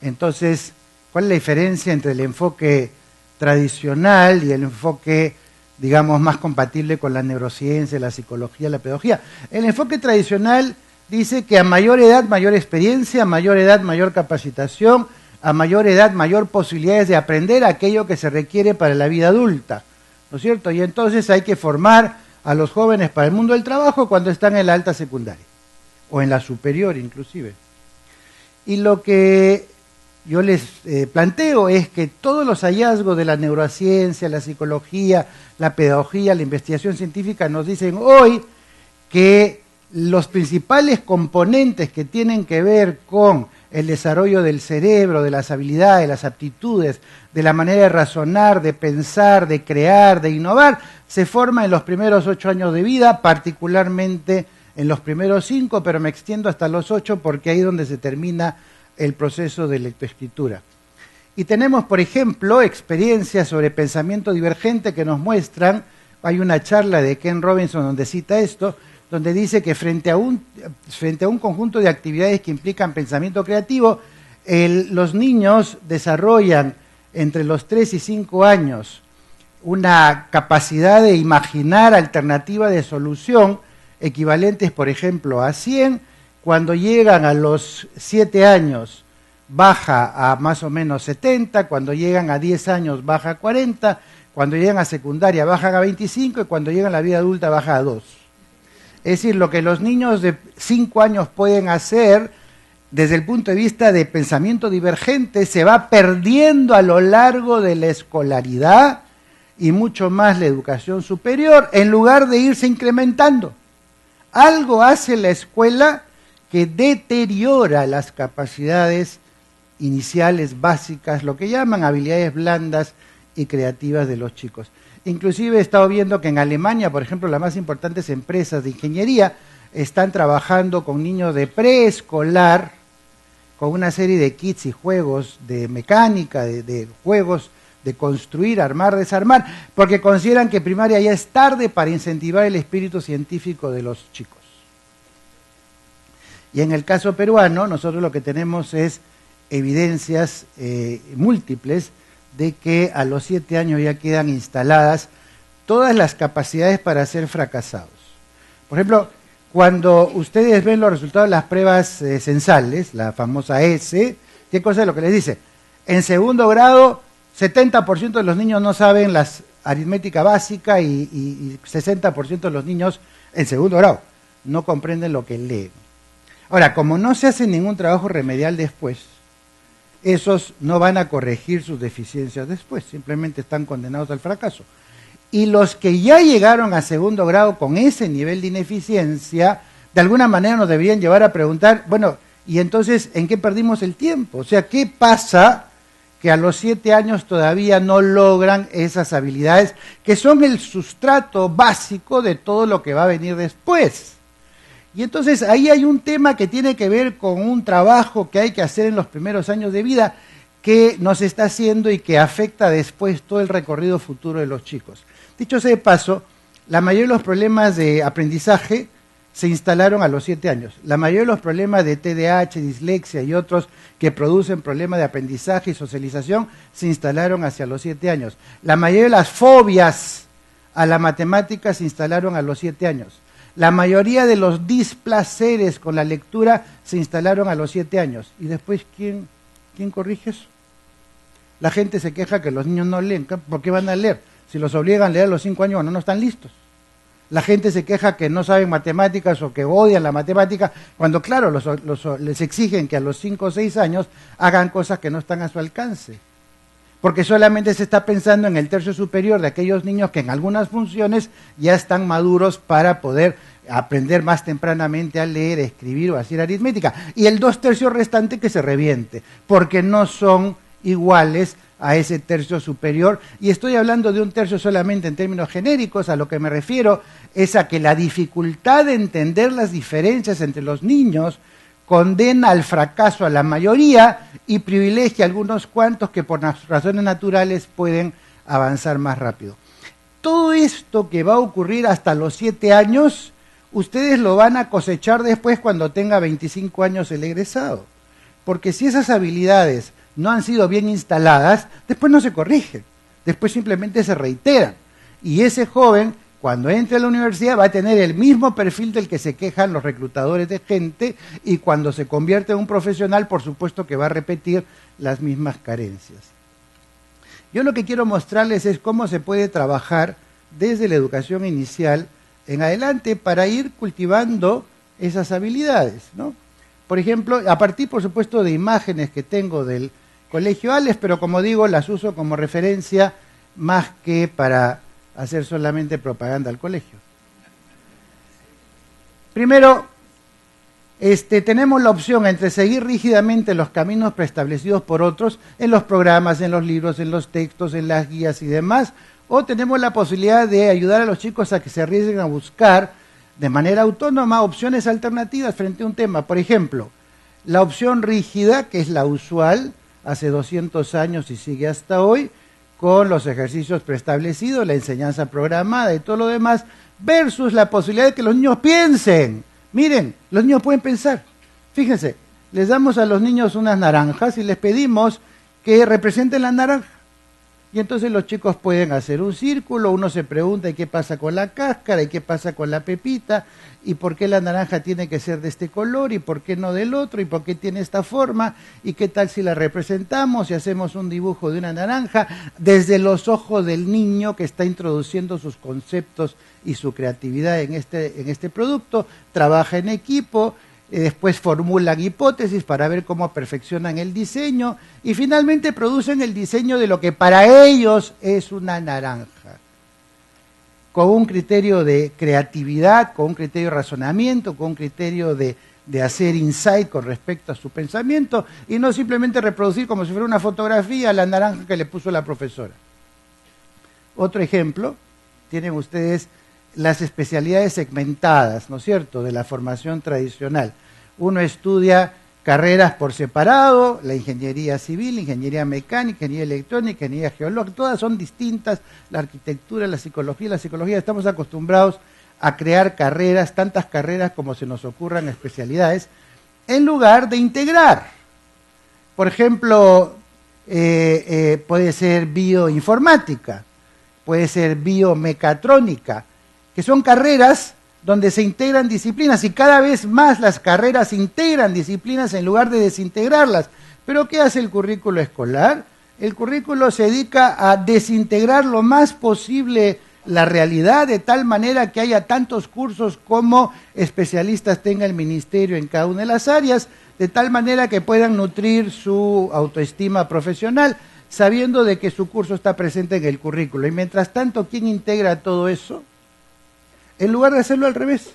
entonces, cuál es la diferencia entre el enfoque tradicional y el enfoque, digamos, más compatible con la neurociencia, la psicología, la pedagogía. El enfoque tradicional dice que a mayor edad, mayor experiencia, a mayor edad, mayor capacitación, a mayor edad, mayor posibilidades de aprender aquello que se requiere para la vida adulta, ¿no es cierto? Y entonces hay que formar a los jóvenes para el mundo del trabajo cuando están en la alta secundaria, o en la superior inclusive. Y lo que yo les planteo es que todos los hallazgos de la neurociencia, la psicología, la pedagogía, la investigación científica nos dicen hoy que los principales componentes que tienen que ver con el desarrollo del cerebro, de las habilidades, de las aptitudes, de la manera de razonar, de pensar, de crear, de innovar, se forman en los primeros 8 años de vida, particularmente en los primeros 5, pero me extiendo hasta los 8 porque ahí es donde se termina el proceso de lectoescritura. Y tenemos, por ejemplo, experiencias sobre pensamiento divergente que nos muestran, hay una charla de Ken Robinson donde cita esto, donde dice que frente a un conjunto de actividades que implican pensamiento creativo, los niños desarrollan entre los 3 y 5 años una capacidad de imaginar alternativas de solución equivalentes, por ejemplo, a 100. Cuando llegan a los 7 años baja a más o menos 70, cuando llegan a 10 años baja a 40, cuando llegan a secundaria bajan a 25 y cuando llegan a la vida adulta baja a 2. Es decir, lo que los niños de 5 años pueden hacer desde el punto de vista de pensamiento divergente se va perdiendo a lo largo de la escolaridad y mucho más la educación superior, en lugar de irse incrementando. Algo hace la escuela que deteriora las capacidades iniciales, básicas, lo que llaman habilidades blandas y creativas de los chicos. Inclusive he estado viendo que en Alemania, por ejemplo, las más importantes empresas de ingeniería están trabajando con niños de preescolar, con una serie de kits y juegos de mecánica, de juegos de construir, armar, desarmar, porque consideran que primaria ya es tarde para incentivar el espíritu científico de los chicos. Y en el caso peruano, nosotros lo que tenemos es evidencias múltiples de que a los 7 años ya quedan instaladas todas las capacidades para ser fracasados. Por ejemplo, cuando ustedes ven los resultados de las pruebas censales, la famosa S, ¿qué cosa es lo que les dice? En segundo grado, 70% de los niños no saben la aritmética básica y 60% de los niños en segundo grado no comprenden lo que leen. Ahora, como no se hace ningún trabajo remedial después, esos no van a corregir sus deficiencias después, simplemente están condenados al fracaso. Y los que ya llegaron a segundo grado con ese nivel de ineficiencia, de alguna manera nos deberían llevar a preguntar, bueno, ¿y entonces en qué perdimos el tiempo? O sea, ¿qué pasa que a los 7 años todavía no logran esas habilidades que son el sustrato básico de todo lo que va a venir después? Y entonces ahí hay un tema que tiene que ver con un trabajo que hay que hacer en los primeros años de vida que nos está haciendo y que afecta después todo el recorrido futuro de los chicos. Dicho sea de paso, la mayoría de los problemas de aprendizaje se instalaron a los 7 años. La mayoría de los problemas de TDAH, dislexia y otros que producen problemas de aprendizaje y socialización se instalaron hacia los 7 años. La mayoría de las fobias a la matemática se instalaron a los 7 años. La mayoría de los displaceres con la lectura se instalaron a los 7 años. ¿Y después quién corrige eso? La gente se queja que los niños no leen. ¿Por qué van a leer? Si los obligan a leer a los 5 años, no están listos. La gente se queja que no saben matemáticas o que odian la matemática, cuando claro, les exigen que a los 5 o 6 años hagan cosas que no están a su alcance. Porque solamente se está pensando en el tercio superior de aquellos niños que en algunas funciones ya están maduros para poder aprender más tempranamente a leer, a escribir o a hacer aritmética. Y el 2/3 restante que se reviente, porque no son iguales a ese tercio superior. Y estoy hablando de un tercio solamente en términos genéricos. A lo que me refiero es a que la dificultad de entender las diferencias entre los niños condena al fracaso a la mayoría y privilegia a algunos cuantos que por razones naturales pueden avanzar más rápido. Todo esto que va a ocurrir hasta los 7 años, ustedes lo van a cosechar después cuando tenga 25 años el egresado. Porque si esas habilidades no han sido bien instaladas, después no se corrigen, después simplemente se reiteran. Y ese joven, cuando entre a la universidad, va a tener el mismo perfil del que se quejan los reclutadores de gente, y cuando se convierte en un profesional, por supuesto que va a repetir las mismas carencias. Yo lo que quiero mostrarles es cómo se puede trabajar desde la educación inicial en adelante para ir cultivando esas habilidades, ¿no? Por ejemplo, a partir, por supuesto, de imágenes que tengo del Colegio Ales, pero como digo, las uso como referencia más que para hacer solamente propaganda al colegio. Primero, tenemos la opción entre seguir rígidamente los caminos preestablecidos por otros en los programas, en los libros, en los textos, en las guías y demás, o tenemos la posibilidad de ayudar a los chicos a que se arriesguen a buscar de manera autónoma opciones alternativas frente a un tema. Por ejemplo, la opción rígida, que es la usual, hace 200 años y sigue hasta hoy, con los ejercicios preestablecidos, la enseñanza programada y todo lo demás, versus la posibilidad de que los niños piensen. Miren, los niños pueden pensar. Fíjense, les damos a los niños unas naranjas y les pedimos que representen la naranja. Y entonces los chicos pueden hacer un círculo, uno se pregunta ¿y qué pasa con la cáscara? ¿Y qué pasa con la pepita? ¿Y por qué la naranja tiene que ser de este color? ¿Y por qué no del otro? ¿Y por qué tiene esta forma? ¿Y qué tal si la representamos y hacemos un dibujo de una naranja desde los ojos del niño que está introduciendo sus conceptos y su creatividad en este producto? Trabaja en equipo. Después formulan hipótesis para ver cómo perfeccionan el diseño y finalmente producen el diseño de lo que para ellos es una naranja, con un criterio de creatividad, con un criterio de razonamiento, con un criterio de hacer insight con respecto a su pensamiento y no simplemente reproducir como si fuera una fotografía la naranja que le puso la profesora. Otro ejemplo, tienen ustedes las especialidades segmentadas, ¿no es cierto?, de la formación tradicional. Uno estudia carreras por separado, la ingeniería civil, ingeniería mecánica, ingeniería electrónica, ingeniería geológica, todas son distintas, la arquitectura, la psicología, estamos acostumbrados a crear carreras, tantas carreras como se nos ocurran especialidades, en lugar de integrar. Por ejemplo, puede ser bioinformática, puede ser biomecatrónica, que son carreras donde se integran disciplinas y cada vez más las carreras integran disciplinas en lugar de desintegrarlas. ¿Pero qué hace el currículo escolar? El currículo se dedica a desintegrar lo más posible la realidad de tal manera que haya tantos cursos como especialistas tenga el ministerio en cada una de las áreas, de tal manera que puedan nutrir su autoestima profesional, sabiendo de que su curso está presente en el currículo. Y mientras tanto, ¿quién integra todo eso? En lugar de hacerlo al revés,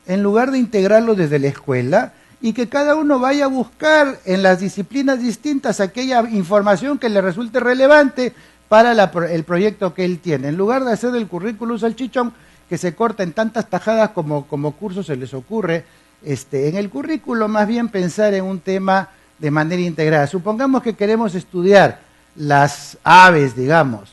en lugar de integrarlo desde la escuela y que cada uno vaya a buscar en las disciplinas distintas aquella información que le resulte relevante para el proyecto que él tiene. En lugar de hacer del currículum salchichón que se corta en tantas tajadas como cursos se les ocurre, en el currículo más bien pensar en un tema de manera integrada. Supongamos que queremos estudiar las aves, digamos,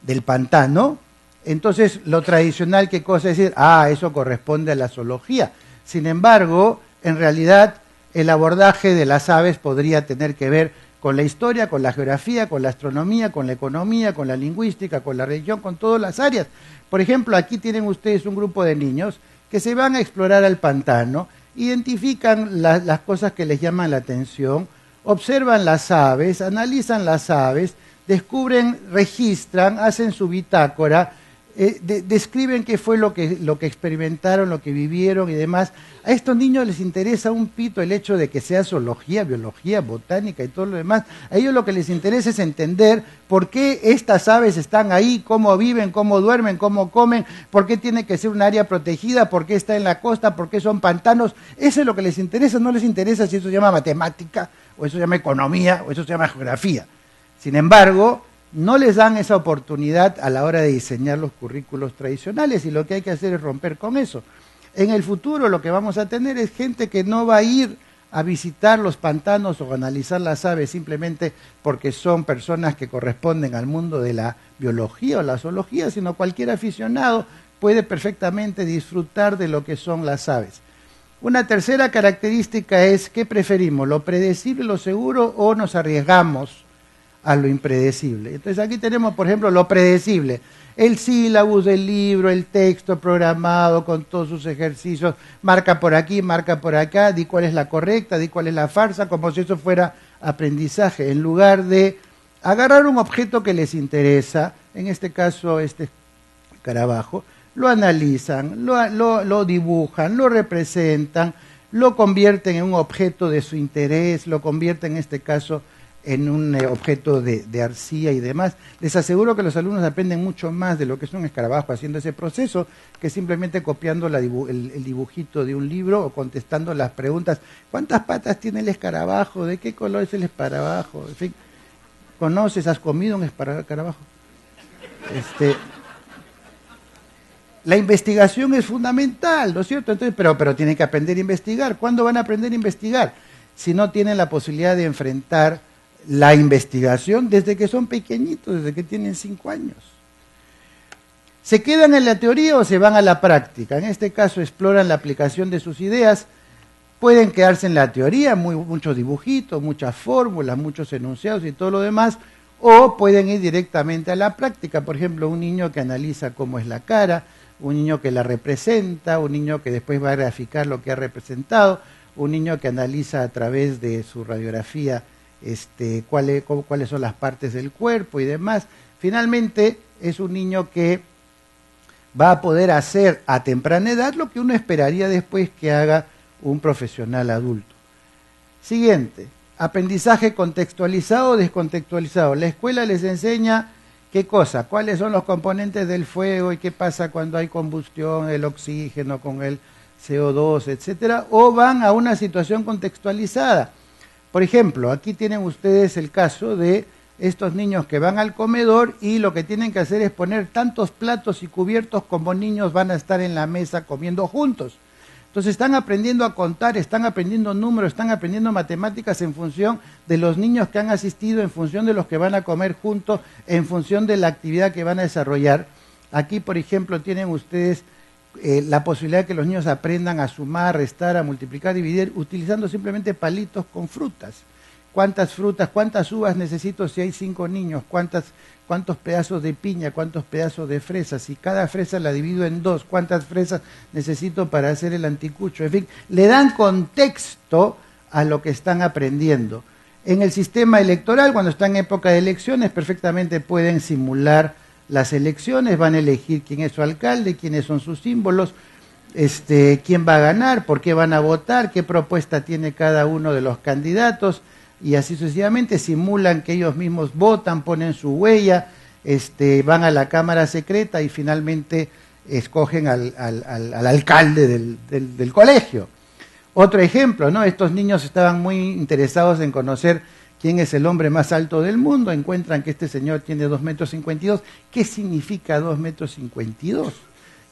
del pantano. Entonces, lo tradicional, ¿qué cosa es decir? Eso corresponde a la zoología. Sin embargo, en realidad, el abordaje de las aves podría tener que ver con la historia, con la geografía, con la astronomía, con la economía, con la lingüística, con la religión, con todas las áreas. Por ejemplo, aquí tienen ustedes un grupo de niños que se van a explorar al pantano, identifican las cosas que les llaman la atención, observan las aves, analizan las aves, descubren, registran, hacen su bitácora, describen qué fue lo que experimentaron, lo que vivieron y demás. A estos niños les interesa un pito el hecho de que sea zoología, biología, botánica y todo lo demás. A ellos lo que les interesa es entender por qué estas aves están ahí, cómo viven, cómo duermen, cómo comen, por qué tiene que ser un área protegida, por qué está en la costa, por qué son pantanos. Eso es lo que les interesa, no les interesa si eso se llama matemática, o eso se llama economía, o eso se llama geografía. Sin embargo, no les dan esa oportunidad a la hora de diseñar los currículos tradicionales y lo que hay que hacer es romper con eso. En el futuro lo que vamos a tener es gente que no va a ir a visitar los pantanos o a analizar las aves simplemente porque son personas que corresponden al mundo de la biología o la zoología, sino cualquier aficionado puede perfectamente disfrutar de lo que son las aves. Una tercera característica es, ¿qué preferimos? ¿Lo predecible, lo seguro o nos arriesgamos a lo impredecible? Entonces aquí tenemos, por ejemplo, lo predecible, el sílabus del libro, el texto programado con todos sus ejercicios, marca por aquí, marca por acá, di cuál es la correcta, di cuál es la farsa, como si eso fuera aprendizaje, en lugar de agarrar un objeto que les interesa, en este caso este escarabajo, lo analizan, lo dibujan, lo representan, lo convierten en un objeto de su interés, lo convierten en este caso en un objeto de arcilla y demás. Les aseguro que los alumnos aprenden mucho más de lo que es un escarabajo haciendo ese proceso que simplemente copiando el dibujito de un libro o contestando las preguntas. ¿Cuántas patas tiene el escarabajo? ¿De qué color es el escarabajo? En fin, ¿conoces? ¿Has comido un escarabajo? La investigación es fundamental, ¿no es cierto? Entonces, pero tienen que aprender a investigar. ¿Cuándo van a aprender a investigar? Si no tienen la posibilidad de enfrentar la investigación desde que son pequeñitos, desde que tienen 5 años. ¿Se quedan en la teoría o se van a la práctica? En este caso exploran la aplicación de sus ideas. Pueden quedarse en la teoría, muchos dibujitos, muchas fórmulas, muchos enunciados y todo lo demás, o pueden ir directamente a la práctica. Por ejemplo, un niño que analiza cómo es la cara, un niño que la representa, un niño que después va a graficar lo que ha representado, un niño que analiza a través de su radiografía cuáles son las partes del cuerpo y demás. Finalmente, es un niño que va a poder hacer a temprana edad lo que uno esperaría después que haga un profesional adulto. Siguiente, aprendizaje contextualizado o descontextualizado. La escuela les enseña qué cosa, cuáles son los componentes del fuego y qué pasa cuando hay combustión, el oxígeno con el CO2, etcétera, o van a una situación contextualizada. Por ejemplo, aquí tienen ustedes el caso de estos niños que van al comedor y lo que tienen que hacer es poner tantos platos y cubiertos como niños van a estar en la mesa comiendo juntos. Entonces están aprendiendo a contar, están aprendiendo números, están aprendiendo matemáticas en función de los niños que han asistido, en función de los que van a comer juntos, en función de la actividad que van a desarrollar. Aquí, por ejemplo, tienen ustedes la posibilidad de que los niños aprendan a sumar, restar, a multiplicar, dividir, utilizando simplemente palitos con frutas. ¿Cuántas frutas, cuántas uvas necesito si hay 5 niños? ¿Cuántos pedazos de piña, cuántos pedazos de fresas? Si cada fresa la divido en 2, ¿cuántas fresas necesito para hacer el anticucho? En fin, le dan contexto a lo que están aprendiendo. En el sistema electoral, cuando están en época de elecciones, perfectamente pueden simular las elecciones, van a elegir quién es su alcalde, quiénes son sus símbolos, quién va a ganar, por qué van a votar, qué propuesta tiene cada uno de los candidatos, y así sucesivamente simulan que ellos mismos votan, ponen su huella, van a la cámara secreta y finalmente escogen al alcalde del colegio. Otro ejemplo, ¿no? Estos niños estaban muy interesados en conocer quién es el hombre más alto del mundo, encuentran que este señor tiene 2,52 metros. ¿Qué significa 2,52 metros?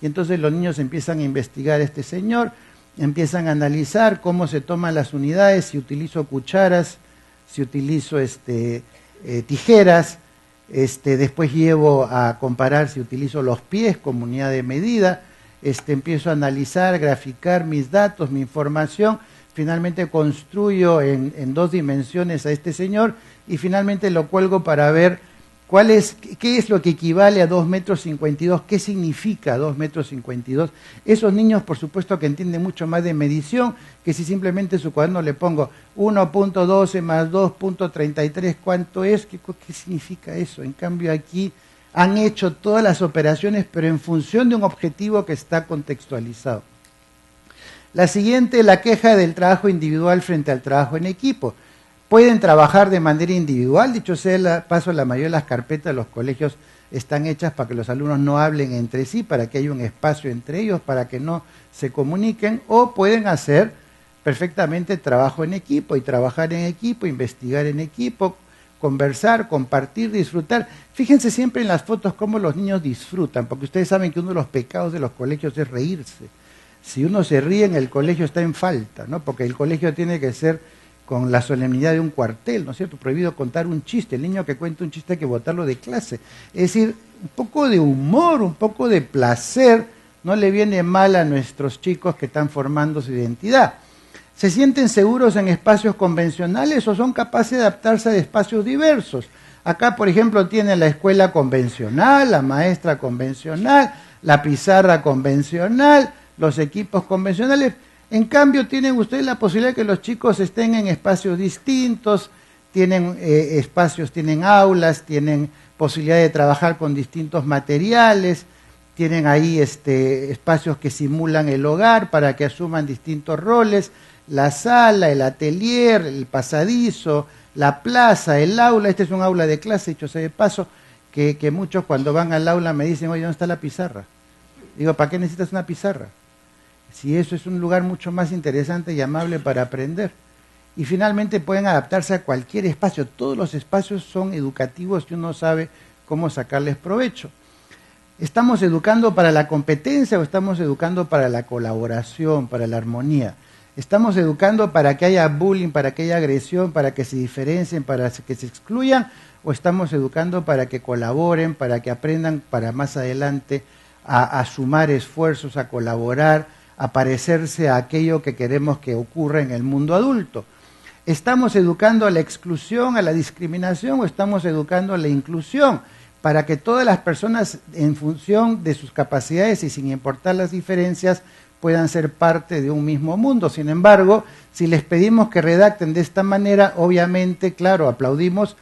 Y entonces los niños empiezan a investigar a este señor, empiezan a analizar cómo se toman las unidades, si utilizo cucharas, si utilizo tijeras, después llevo a comparar si utilizo los pies como unidad de medida, empiezo a analizar, graficar mis datos, mi información, finalmente construyo en 2 dimensiones a este señor y finalmente lo cuelgo para ver qué es lo que equivale a 2,52 metros, qué significa 2,52 metros. Esos niños, por supuesto, que entienden mucho más de medición que si simplemente en su cuaderno le pongo 1.12 más 2.33, ¿cuánto es? ¿Qué significa eso? En cambio aquí han hecho todas las operaciones, pero en función de un objetivo que está contextualizado. La siguiente, la queja del trabajo individual frente al trabajo en equipo. Pueden trabajar de manera individual, dicho sea de paso, la mayoría de las carpetas de los colegios están hechas para que los alumnos no hablen entre sí, para que haya un espacio entre ellos, para que no se comuniquen, o pueden hacer perfectamente trabajo en equipo, y trabajar en equipo, investigar en equipo, conversar, compartir, disfrutar. Fíjense siempre en las fotos cómo los niños disfrutan, porque ustedes saben que uno de los pecados de los colegios es reírse. Si uno se ríe en el colegio está en falta, ¿no? Porque el colegio tiene que ser con la solemnidad de un cuartel, ¿no es cierto? Prohibido contar un chiste. El niño que cuenta un chiste hay que botarlo de clase. Es decir, un poco de humor, un poco de placer, no le viene mal a nuestros chicos que están formando su identidad. ¿Se sienten seguros en espacios convencionales o son capaces de adaptarse a espacios diversos? Acá, por ejemplo, tienen la escuela convencional, la maestra convencional, la pizarra convencional, los equipos convencionales. En cambio, tienen ustedes la posibilidad de que los chicos estén en espacios distintos, tienen espacios, tienen aulas, tienen posibilidad de trabajar con distintos materiales, tienen ahí espacios que simulan el hogar para que asuman distintos roles, la sala, el atelier, el pasadizo, la plaza, el aula. Este es un aula de clase, dicho sea de paso, que muchos cuando van al aula me dicen, oye, ¿dónde está la pizarra? Digo, ¿para qué necesitas una pizarra? Si eso es un lugar mucho más interesante y amable para aprender. Y finalmente pueden adaptarse a cualquier espacio. Todos los espacios son educativos y uno sabe cómo sacarles provecho. ¿Estamos educando para la competencia o estamos educando para la colaboración, para la armonía? ¿Estamos educando para que haya bullying, para que haya agresión, para que se diferencien, para que se excluyan? ¿O estamos educando para que colaboren, para que aprendan para más adelante a sumar esfuerzos, a colaborar, a parecerse a aquello que queremos que ocurra en el mundo adulto? ¿Estamos educando a la exclusión, a la discriminación o estamos educando a la inclusión? Para que todas las personas, en función de sus capacidades y sin importar las diferencias, puedan ser parte de un mismo mundo. Sin embargo, si les pedimos que redacten de esta manera, obviamente, claro, aplaudimos,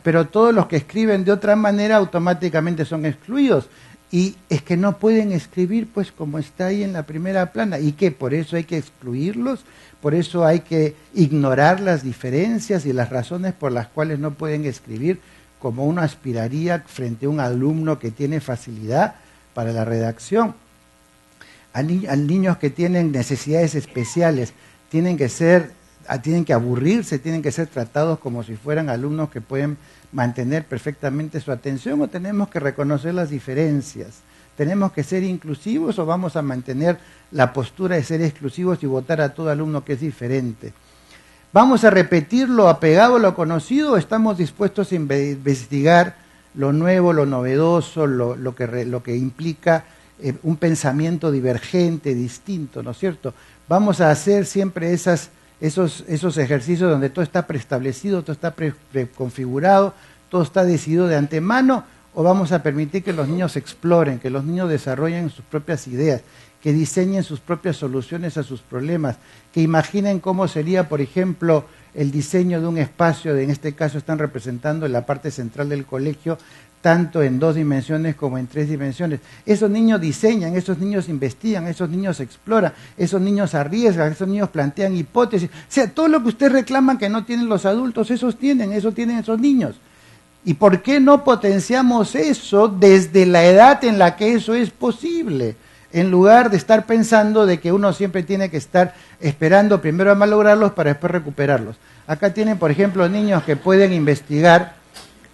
pero todos los que escriben de otra manera automáticamente son excluidos. Y es que no pueden escribir pues como está ahí en la primera plana. ¿Y qué? ¿Por eso hay que excluirlos? ¿Por eso hay que ignorar las diferencias y las razones por las cuales no pueden escribir como uno aspiraría frente a un alumno que tiene facilidad para la redacción? A niños que tienen necesidades especiales tienen que aburrirse, tienen que ser tratados como si fueran alumnos que pueden mantener perfectamente su atención, o tenemos que reconocer las diferencias. ¿Tenemos que ser inclusivos o vamos a mantener la postura de ser exclusivos y votar a todo alumno que es diferente? ¿Vamos a repetir lo apegado a lo conocido o estamos dispuestos a investigar lo nuevo, lo novedoso, lo que implica un pensamiento divergente, distinto, ¿no es cierto? Vamos a hacer siempre esos ejercicios donde todo está preestablecido, todo está preconfigurado, todo está decidido de antemano, o vamos a permitir que los niños exploren, que los niños desarrollen sus propias ideas, que diseñen sus propias soluciones a sus problemas, que imaginen cómo sería, por ejemplo, el diseño de un espacio, en este caso están representando en la parte central del colegio, tanto en 2 dimensiones como en 3 dimensiones. Esos niños diseñan, esos niños investigan, esos niños exploran, esos niños arriesgan, esos niños plantean hipótesis. O sea, todo lo que ustedes reclaman que no tienen los adultos, eso tienen esos niños. ¿Y por qué no potenciamos eso desde la edad en la que eso es posible? En lugar de estar pensando de que uno siempre tiene que estar esperando primero a malograrlos para después recuperarlos. Acá tienen, por ejemplo, niños que pueden investigar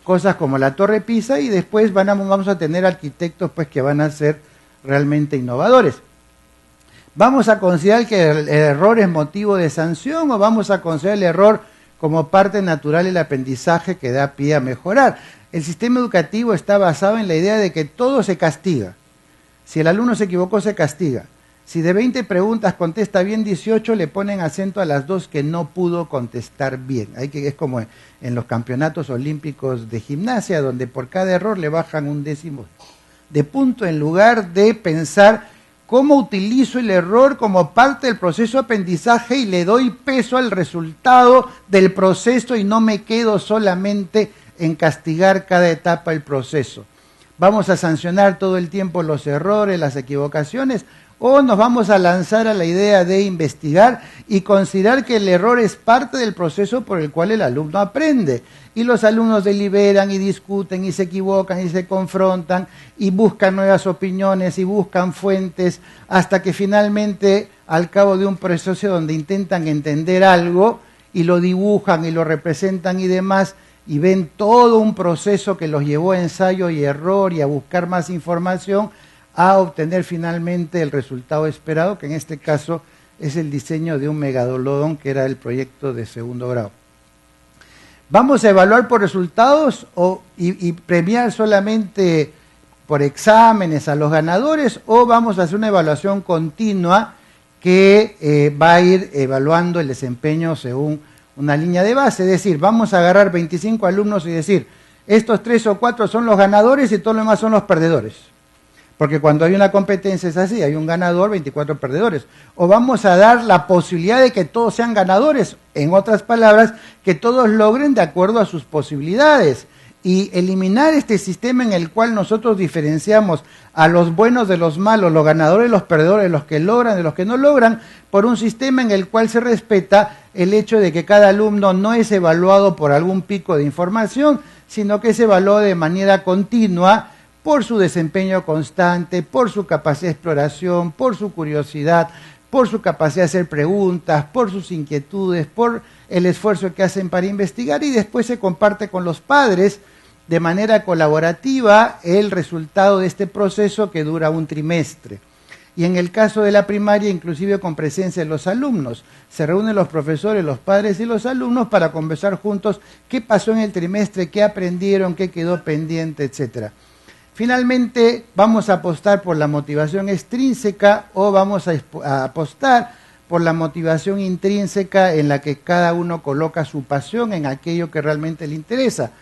cosas como la Torre Pisa y después vamos a tener arquitectos pues que van a ser realmente innovadores. ¿Vamos a considerar que el error es motivo de sanción o vamos a considerar el error como parte natural del aprendizaje que da pie a mejorar? El sistema educativo está basado en la idea de que todo se castiga. Si el alumno se equivocó, se castiga. Si de 20 preguntas contesta bien 18, le ponen acento a las 2 que no pudo contestar bien. Es como en los campeonatos olímpicos de gimnasia, donde por cada error le bajan 1/10 de punto, en lugar de pensar cómo utilizo el error como parte del proceso de aprendizaje y le doy peso al resultado del proceso y no me quedo solamente en castigar cada etapa del proceso. ¿Vamos a sancionar todo el tiempo los errores, las equivocaciones? ¿O nos vamos a lanzar a la idea de investigar y considerar que el error es parte del proceso por el cual el alumno aprende? Y los alumnos deliberan y discuten y se equivocan y se confrontan y buscan nuevas opiniones y buscan fuentes hasta que finalmente, al cabo de un proceso donde intentan entender algo y lo dibujan y lo representan y demás, y ven todo un proceso que los llevó a ensayo y error y a buscar más información, a obtener finalmente el resultado esperado, que en este caso es el diseño de un megalodón, que era el proyecto de 2º grado. ¿Vamos a evaluar por resultados y premiar solamente por exámenes a los ganadores, o vamos a hacer una evaluación continua que va a ir evaluando el desempeño según una línea de base? Es decir, vamos a agarrar 25 alumnos y decir, estos 3 o 4 son los ganadores y todo lo demás son los perdedores. Porque cuando hay una competencia es así, hay un ganador, 24 perdedores. O vamos a dar la posibilidad de que todos sean ganadores, en otras palabras, que todos logren de acuerdo a sus posibilidades. y eliminar este sistema en el cual nosotros diferenciamos a los buenos de los malos, los ganadores, los perdedores, los que logran de los que no logran, por un sistema en el cual se respeta el hecho de que cada alumno no es evaluado por algún pico de información, sino que es evaluado de manera continua por su desempeño constante, por su capacidad de exploración, por su curiosidad, por su capacidad de hacer preguntas, por sus inquietudes, por el esfuerzo que hacen para investigar, y después se comparte con los padres de manera colaborativa el resultado de este proceso que dura un trimestre. Y en el caso de la primaria, inclusive con presencia de los alumnos, se reúnen los profesores, los padres y los alumnos para conversar juntos qué pasó en el trimestre, qué aprendieron, qué quedó pendiente, etcétera. Finalmente, vamos a apostar por la motivación extrínseca o vamos a apostar por la motivación intrínseca en la que cada uno coloca su pasión en aquello que realmente le interesa.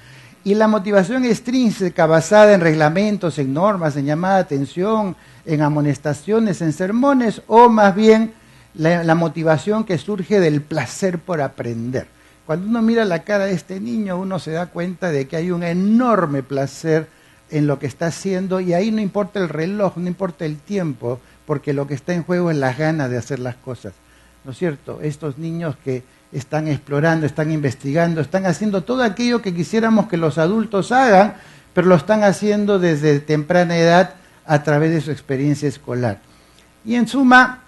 Y la motivación extrínseca basada en reglamentos, en normas, en llamada de atención, en amonestaciones, en sermones, o más bien la motivación que surge del placer por aprender. Cuando uno mira la cara de este niño, uno se da cuenta de que hay un enorme placer en lo que está haciendo, y ahí no importa el reloj, no importa el tiempo, porque lo que está en juego es las ganas de hacer las cosas, ¿no es cierto? Estos niños que están explorando, están investigando, están haciendo todo aquello que quisiéramos que los adultos hagan, pero lo están haciendo desde temprana edad a través de su experiencia escolar. Y en suma,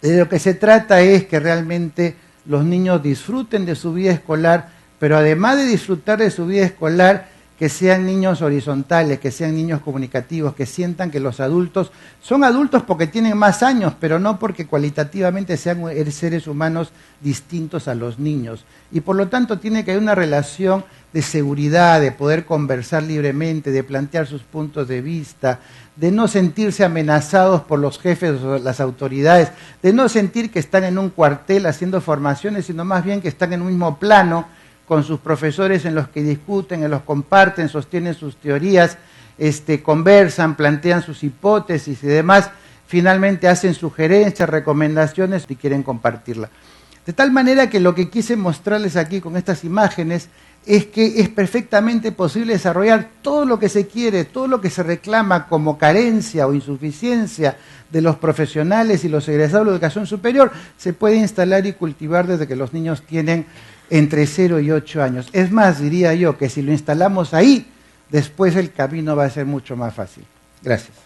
de lo que se trata es que realmente los niños disfruten de su vida escolar, pero además de disfrutar de su vida escolar, que sean niños horizontales, que sean niños comunicativos, que sientan que los adultos son adultos porque tienen más años, pero no porque cualitativamente sean seres humanos distintos a los niños. Y por lo tanto tiene que haber una relación de seguridad, de poder conversar libremente, de plantear sus puntos de vista, de no sentirse amenazados por los jefes o las autoridades, de no sentir que están en un cuartel haciendo formaciones, sino más bien que están en un mismo plano con sus profesores, en los que discuten, en los comparten, sostienen sus teorías, conversan, plantean sus hipótesis y demás, finalmente hacen sugerencias, recomendaciones y quieren compartirla. De tal manera que lo que quise mostrarles aquí con estas imágenes es que es perfectamente posible desarrollar todo lo que se quiere, todo lo que se reclama como carencia o insuficiencia de los profesionales y los egresados de la educación superior, se puede instalar y cultivar desde que los niños tienen entre 0 y 8 años. Es más, diría yo, que si lo instalamos ahí, después el camino va a ser mucho más fácil. Gracias.